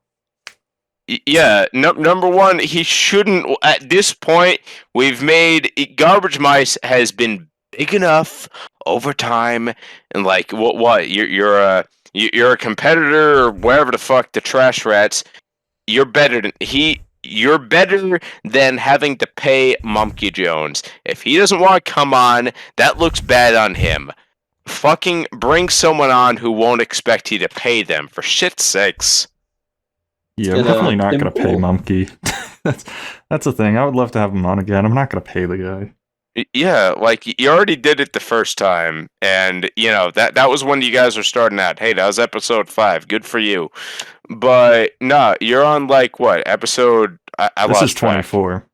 B: Yeah, number one, he shouldn't. At this point, we've made Garbagemice has been big enough over time, and like what you're a competitor or wherever the fuck the trash rats. You're better than he. You're better than having to pay Monkey Jones. If he doesn't want to come on, that looks bad on him. Fucking bring someone on who won't expect you to pay them, for shit's sakes.
C: Yeah, I'm
D: Get a
C: definitely not gonna pay
D: dimple.
C: Monkey. that's the thing. I would love to have him on again. I'm not gonna pay the guy.
B: Yeah, like you already did it the first time, and you know that was when you guys were starting out. Hey, that was episode 5. Good for you. But no, you're on like what episode? I
C: This
B: lost
C: is
B: track.
C: 24.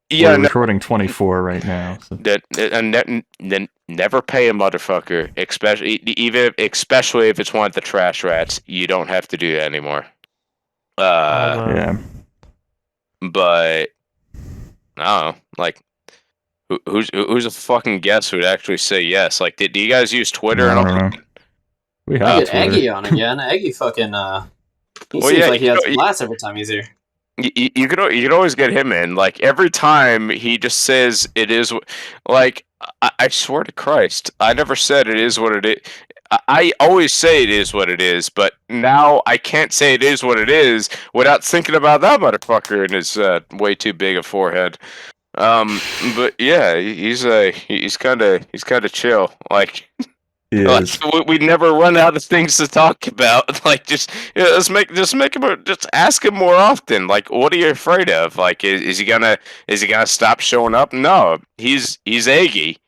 B: Yeah,
C: We're
B: no,
C: recording 24 right now. So.
B: then never pay a motherfucker, especially if it's one of the trash rats. You don't have to do that anymore.
C: Yeah.
B: But I don't know, like who's a fucking guest who'd actually say yes? Like, do you guys use Twitter?
C: I
B: And
C: don't
B: all?
C: know. We
D: I'll
C: have
D: get Eggy
C: Twitter.
D: on again. Eggy fucking he
B: Well,
D: seems
B: yeah,
D: like he
B: you
D: has
B: know,
D: a blast every time he's here.
B: You could always get him in. Like every time he just says it is. Like I swear to Christ, I never said it is what it is. I always say it is what it is, but now I can't say it is what it is without thinking about that motherfucker and his way too big a forehead. But yeah, he's kind of chill. Like.
C: He
B: Like,
C: is.
B: we never run out of things to talk about. Like, just ask him more often. Like, what are you afraid of? Like, is he gonna stop showing up? No, he's Aggie.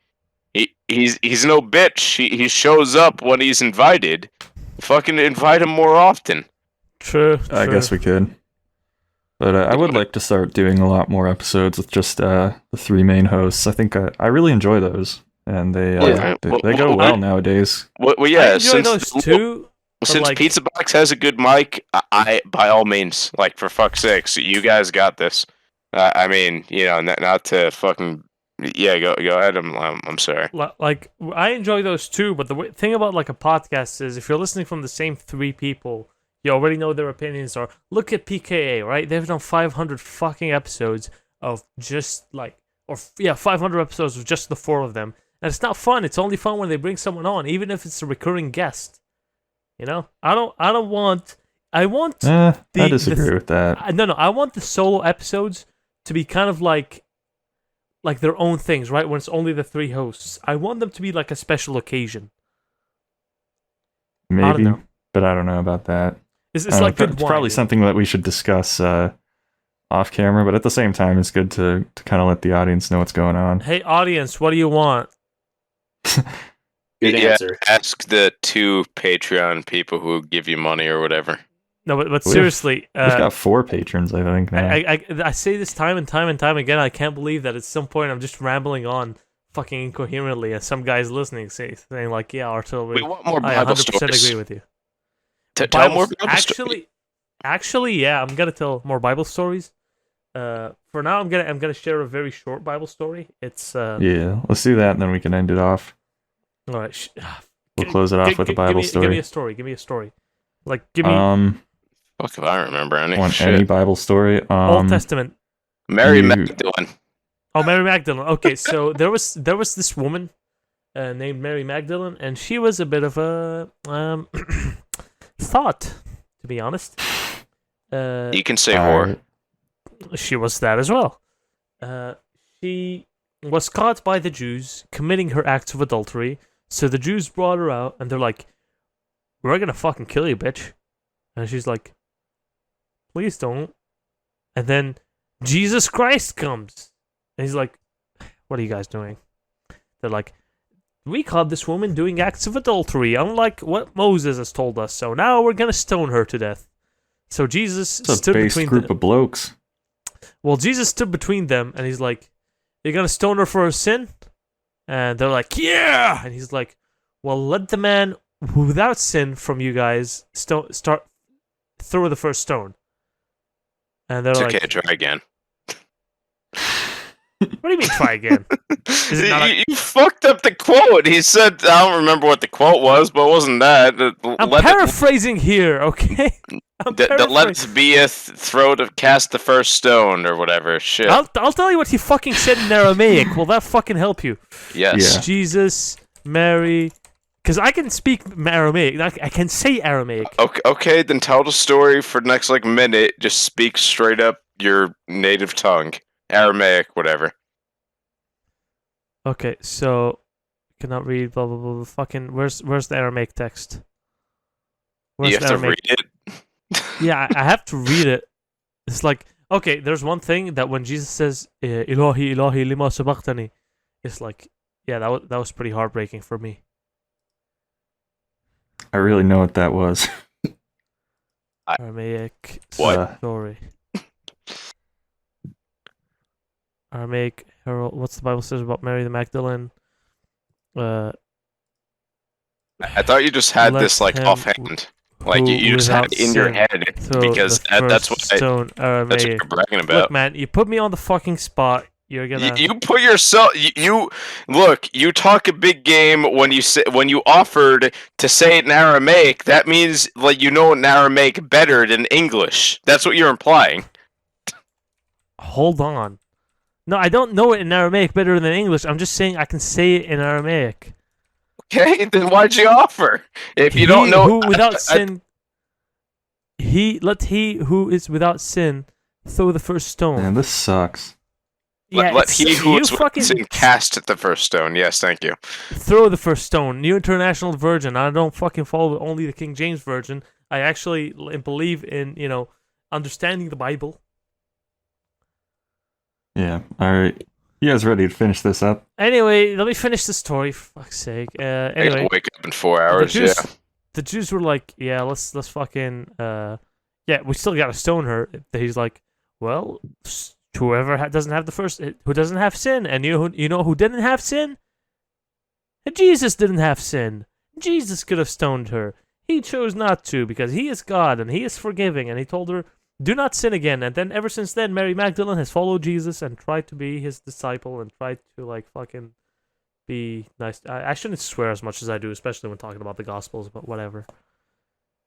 B: He's no bitch. He shows up when he's invited. Fucking invite him more often.
A: True.
C: I guess we could. But I would like to start doing a lot more episodes with just the 3 main hosts. I think I really enjoy those. And they go well nowadays.
B: Well,
A: I
B: yeah.
A: enjoy those too.
B: Since
A: like-
B: Pizza Box has a good mic, I by all means, like for fuck's sakes, you guys got this. I mean, you know, not to fucking go ahead. I'm sorry.
A: Like I enjoy those too, but the thing about like a podcast is if you're listening from the same 3 people, you already know their opinions. Or look at PKA, right? They've done 500 fucking episodes of just like, 500 episodes of just the 4 of them. And it's not fun. It's only fun when they bring someone on, even if it's a recurring guest. You know, I want. I
C: disagree with that.
A: No. I want the solo episodes to be kind of like their own things, right? When it's only the 3 hosts, I want them to be like a special occasion.
C: Maybe,
A: know.
C: but I don't know about that.
A: It's like good
C: It's
A: wine.
C: probably something that we should discuss off camera, but at the same time, it's good to kind of let the audience know what's going on.
A: Hey, audience, what do you want?
D: Good answer.
B: Ask the 2 Patreon people who give you money or whatever.
A: No, but seriously,
C: We've got 4 patrons, I think. Now.
A: I say this time and time and time again. I can't believe that at some point I'm just rambling on fucking incoherently, and some guys listening saying like, "Yeah, artillery."
B: We want more
A: I
B: Bible
A: 100%
B: stories.
A: agree with you.
B: Tell more Bible stories.
A: Actually, yeah, I'm gonna tell more Bible stories. For now, I'm gonna share a very short Bible story. It's
C: yeah, let's do that, and then we can end it off.
A: all right.
C: We'll close it off with a Bible story.
A: Give me a story. Like, give me
B: Fuck if I remember any.
C: any Bible story.
A: Old Testament.
B: Mary Magdalene.
A: Oh, Mary Magdalene. Okay, so there was this woman named Mary Magdalene, and she was a bit of a thought, to be honest.
B: You can say whore.
A: She was that as well. She was caught by the Jews committing her acts of adultery, so the Jews brought her out, and they're like, "We're gonna fucking kill you, bitch." And she's like, "Please don't." And then Jesus Christ comes. And he's like, "What are you guys doing?" They're like, "We caught this woman doing acts of adultery, unlike what Moses has told us, so now we're going to stone her to death." So Jesus stood between
C: group of blokes.
A: Well, Jesus stood between them, and he's like, "You're going to stone her for her sin?" And they're like, "Yeah!" And he's like, "Well, let the man without sin from you guys throw the first stone." And they're like,
B: okay, try again.
A: "What do you mean try again?" Is it not
B: you fucked up the quote. He said, I don't remember what the quote was, but it wasn't that.
A: I'm paraphrasing here, okay?
B: Let beeth throw to cast the first stone or whatever. Shit.
A: I'll tell you what he fucking said in Aramaic. Will that fucking help you?
B: Yes.
C: Yeah.
A: Jesus, Mary... Because I can speak Aramaic. I can say Aramaic.
B: Okay, then tell the story for the next minute. Just speak straight up your native tongue. Aramaic, whatever.
A: Okay, so cannot read blah blah blah. Fucking where's the Aramaic text?
B: You have to read it.
A: Yeah, I have to read it. It's like, okay, there's one thing that when Jesus says Ilahi Ilahi lima sabaqtani, it's like, yeah, that was pretty heartbreaking for me.
C: I really know what that was.
A: Aramaic
B: What?
A: story. Aramaic herald. What's the Bible says about Mary the Magdalene?
B: I thought you just had this offhand. Like you just had it in your head because that's what you're bragging about.
A: Look, man, you put me on the fucking spot. You're gonna.
B: You put yourself. You look. You talk a big game when you offered to say it in Aramaic. That means you know in Aramaic better than English. That's what you're implying.
A: Hold on. No, I don't know it in Aramaic better than English. I'm just saying I can say it in Aramaic.
B: Okay, then why'd you offer? If you don't know,
A: who without sin, let he who is without sin throw the first stone.
C: Man, this sucks.
B: Let he who is without sin cast the first stone. Yes, thank you.
A: Throw the first stone. New International Version. I don't fucking follow only the King James Version. I actually believe in understanding the Bible.
C: Yeah. All right. You guys ready to finish this up?
A: Anyway, let me finish the story. For fuck's sake.
B: I
A: Anyway,
B: gotta wake up in 4 hours.
A: The Jews were like, yeah, let's fucking yeah, we still gotta stone her. He's like, well, whoever doesn't have the first, who doesn't have sin, and you know who didn't have sin? Jesus didn't have sin. Jesus could have stoned her. He chose not to because he is God and he is forgiving, and he told her, do not sin again. And then ever since then, Mary Magdalene has followed Jesus and tried to be his disciple and tried to fucking be nice. I shouldn't swear as much as I do, especially when talking about the Gospels, but whatever.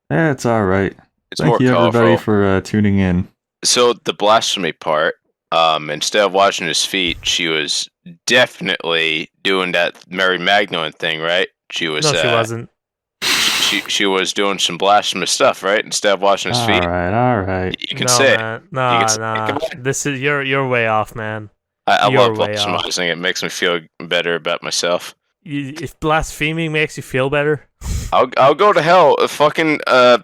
C: It's all right.
B: It's
C: Thank
B: more
C: you
B: colorful.
C: everybody for tuning in.
B: So the blasphemy part, instead of washing his feet, she was definitely doing that Mary Magdalene thing, right? She was.
A: No, she wasn't.
B: She was doing some blasphemous stuff, right? Instead of washing his feet.
C: All right.
B: You can say it.
A: Nah. This is you're way off, man.
B: I love blasphemizing. It makes me feel better about myself.
A: If blaspheming makes you feel better.
B: I'll go to hell. Fucking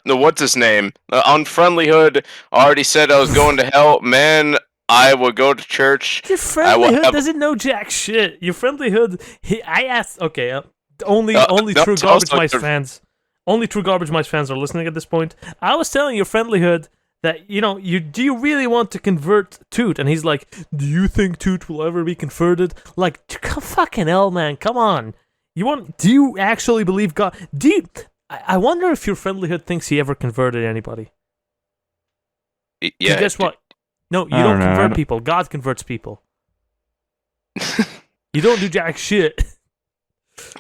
B: what's his name? Unfriendlyhood already said I was going to hell. Man, I will go to church.
A: Your friendlyhood doesn't know jack shit. Your friendlyhood. I asked. Okay, only true Garbage Mice fans. Only true Garbage Mice fans are listening at this point. I was telling your friendlyhood that do you really want to convert Toot? And he's like, do you think Toot will ever be converted? Like, fucking hell, man, come on. Do you actually believe God? I wonder if your friendlyhood thinks he ever converted anybody.
B: Yeah.
A: Guess what? No, you don't convert people. God converts people. You don't do jack shit.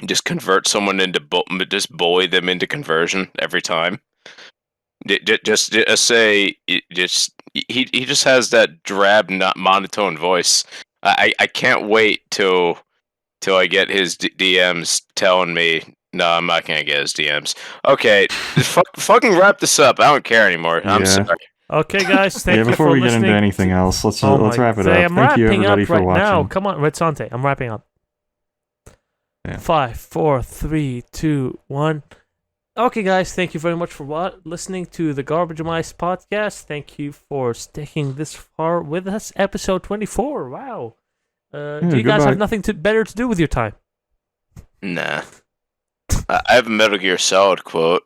B: Just convert someone into just bully them into conversion every time. Just say he just has that drab, not monotone voice. I can't wait till I get his DMs telling me. No, I'm not gonna get his DMs. Okay, fucking wrap this up. I don't care anymore. I'm sorry.
A: Okay, guys, thank you for listening.
C: Before we get into anything else, let's wrap it up.
A: I'm
C: Thank you
A: wrapping
C: everybody
A: up
C: for
A: right
C: watching.
A: now. Come on, redsonte. I'm wrapping up.
C: Yeah.
A: 5, 4, 3, 2, 1. Okay, guys, thank you very much for listening to the Garbagemice podcast. Thank you for sticking this far with us. Episode 24. Wow. Do you guys have nothing better to do with your time?
B: Nah. I have a Metal Gear Solid quote.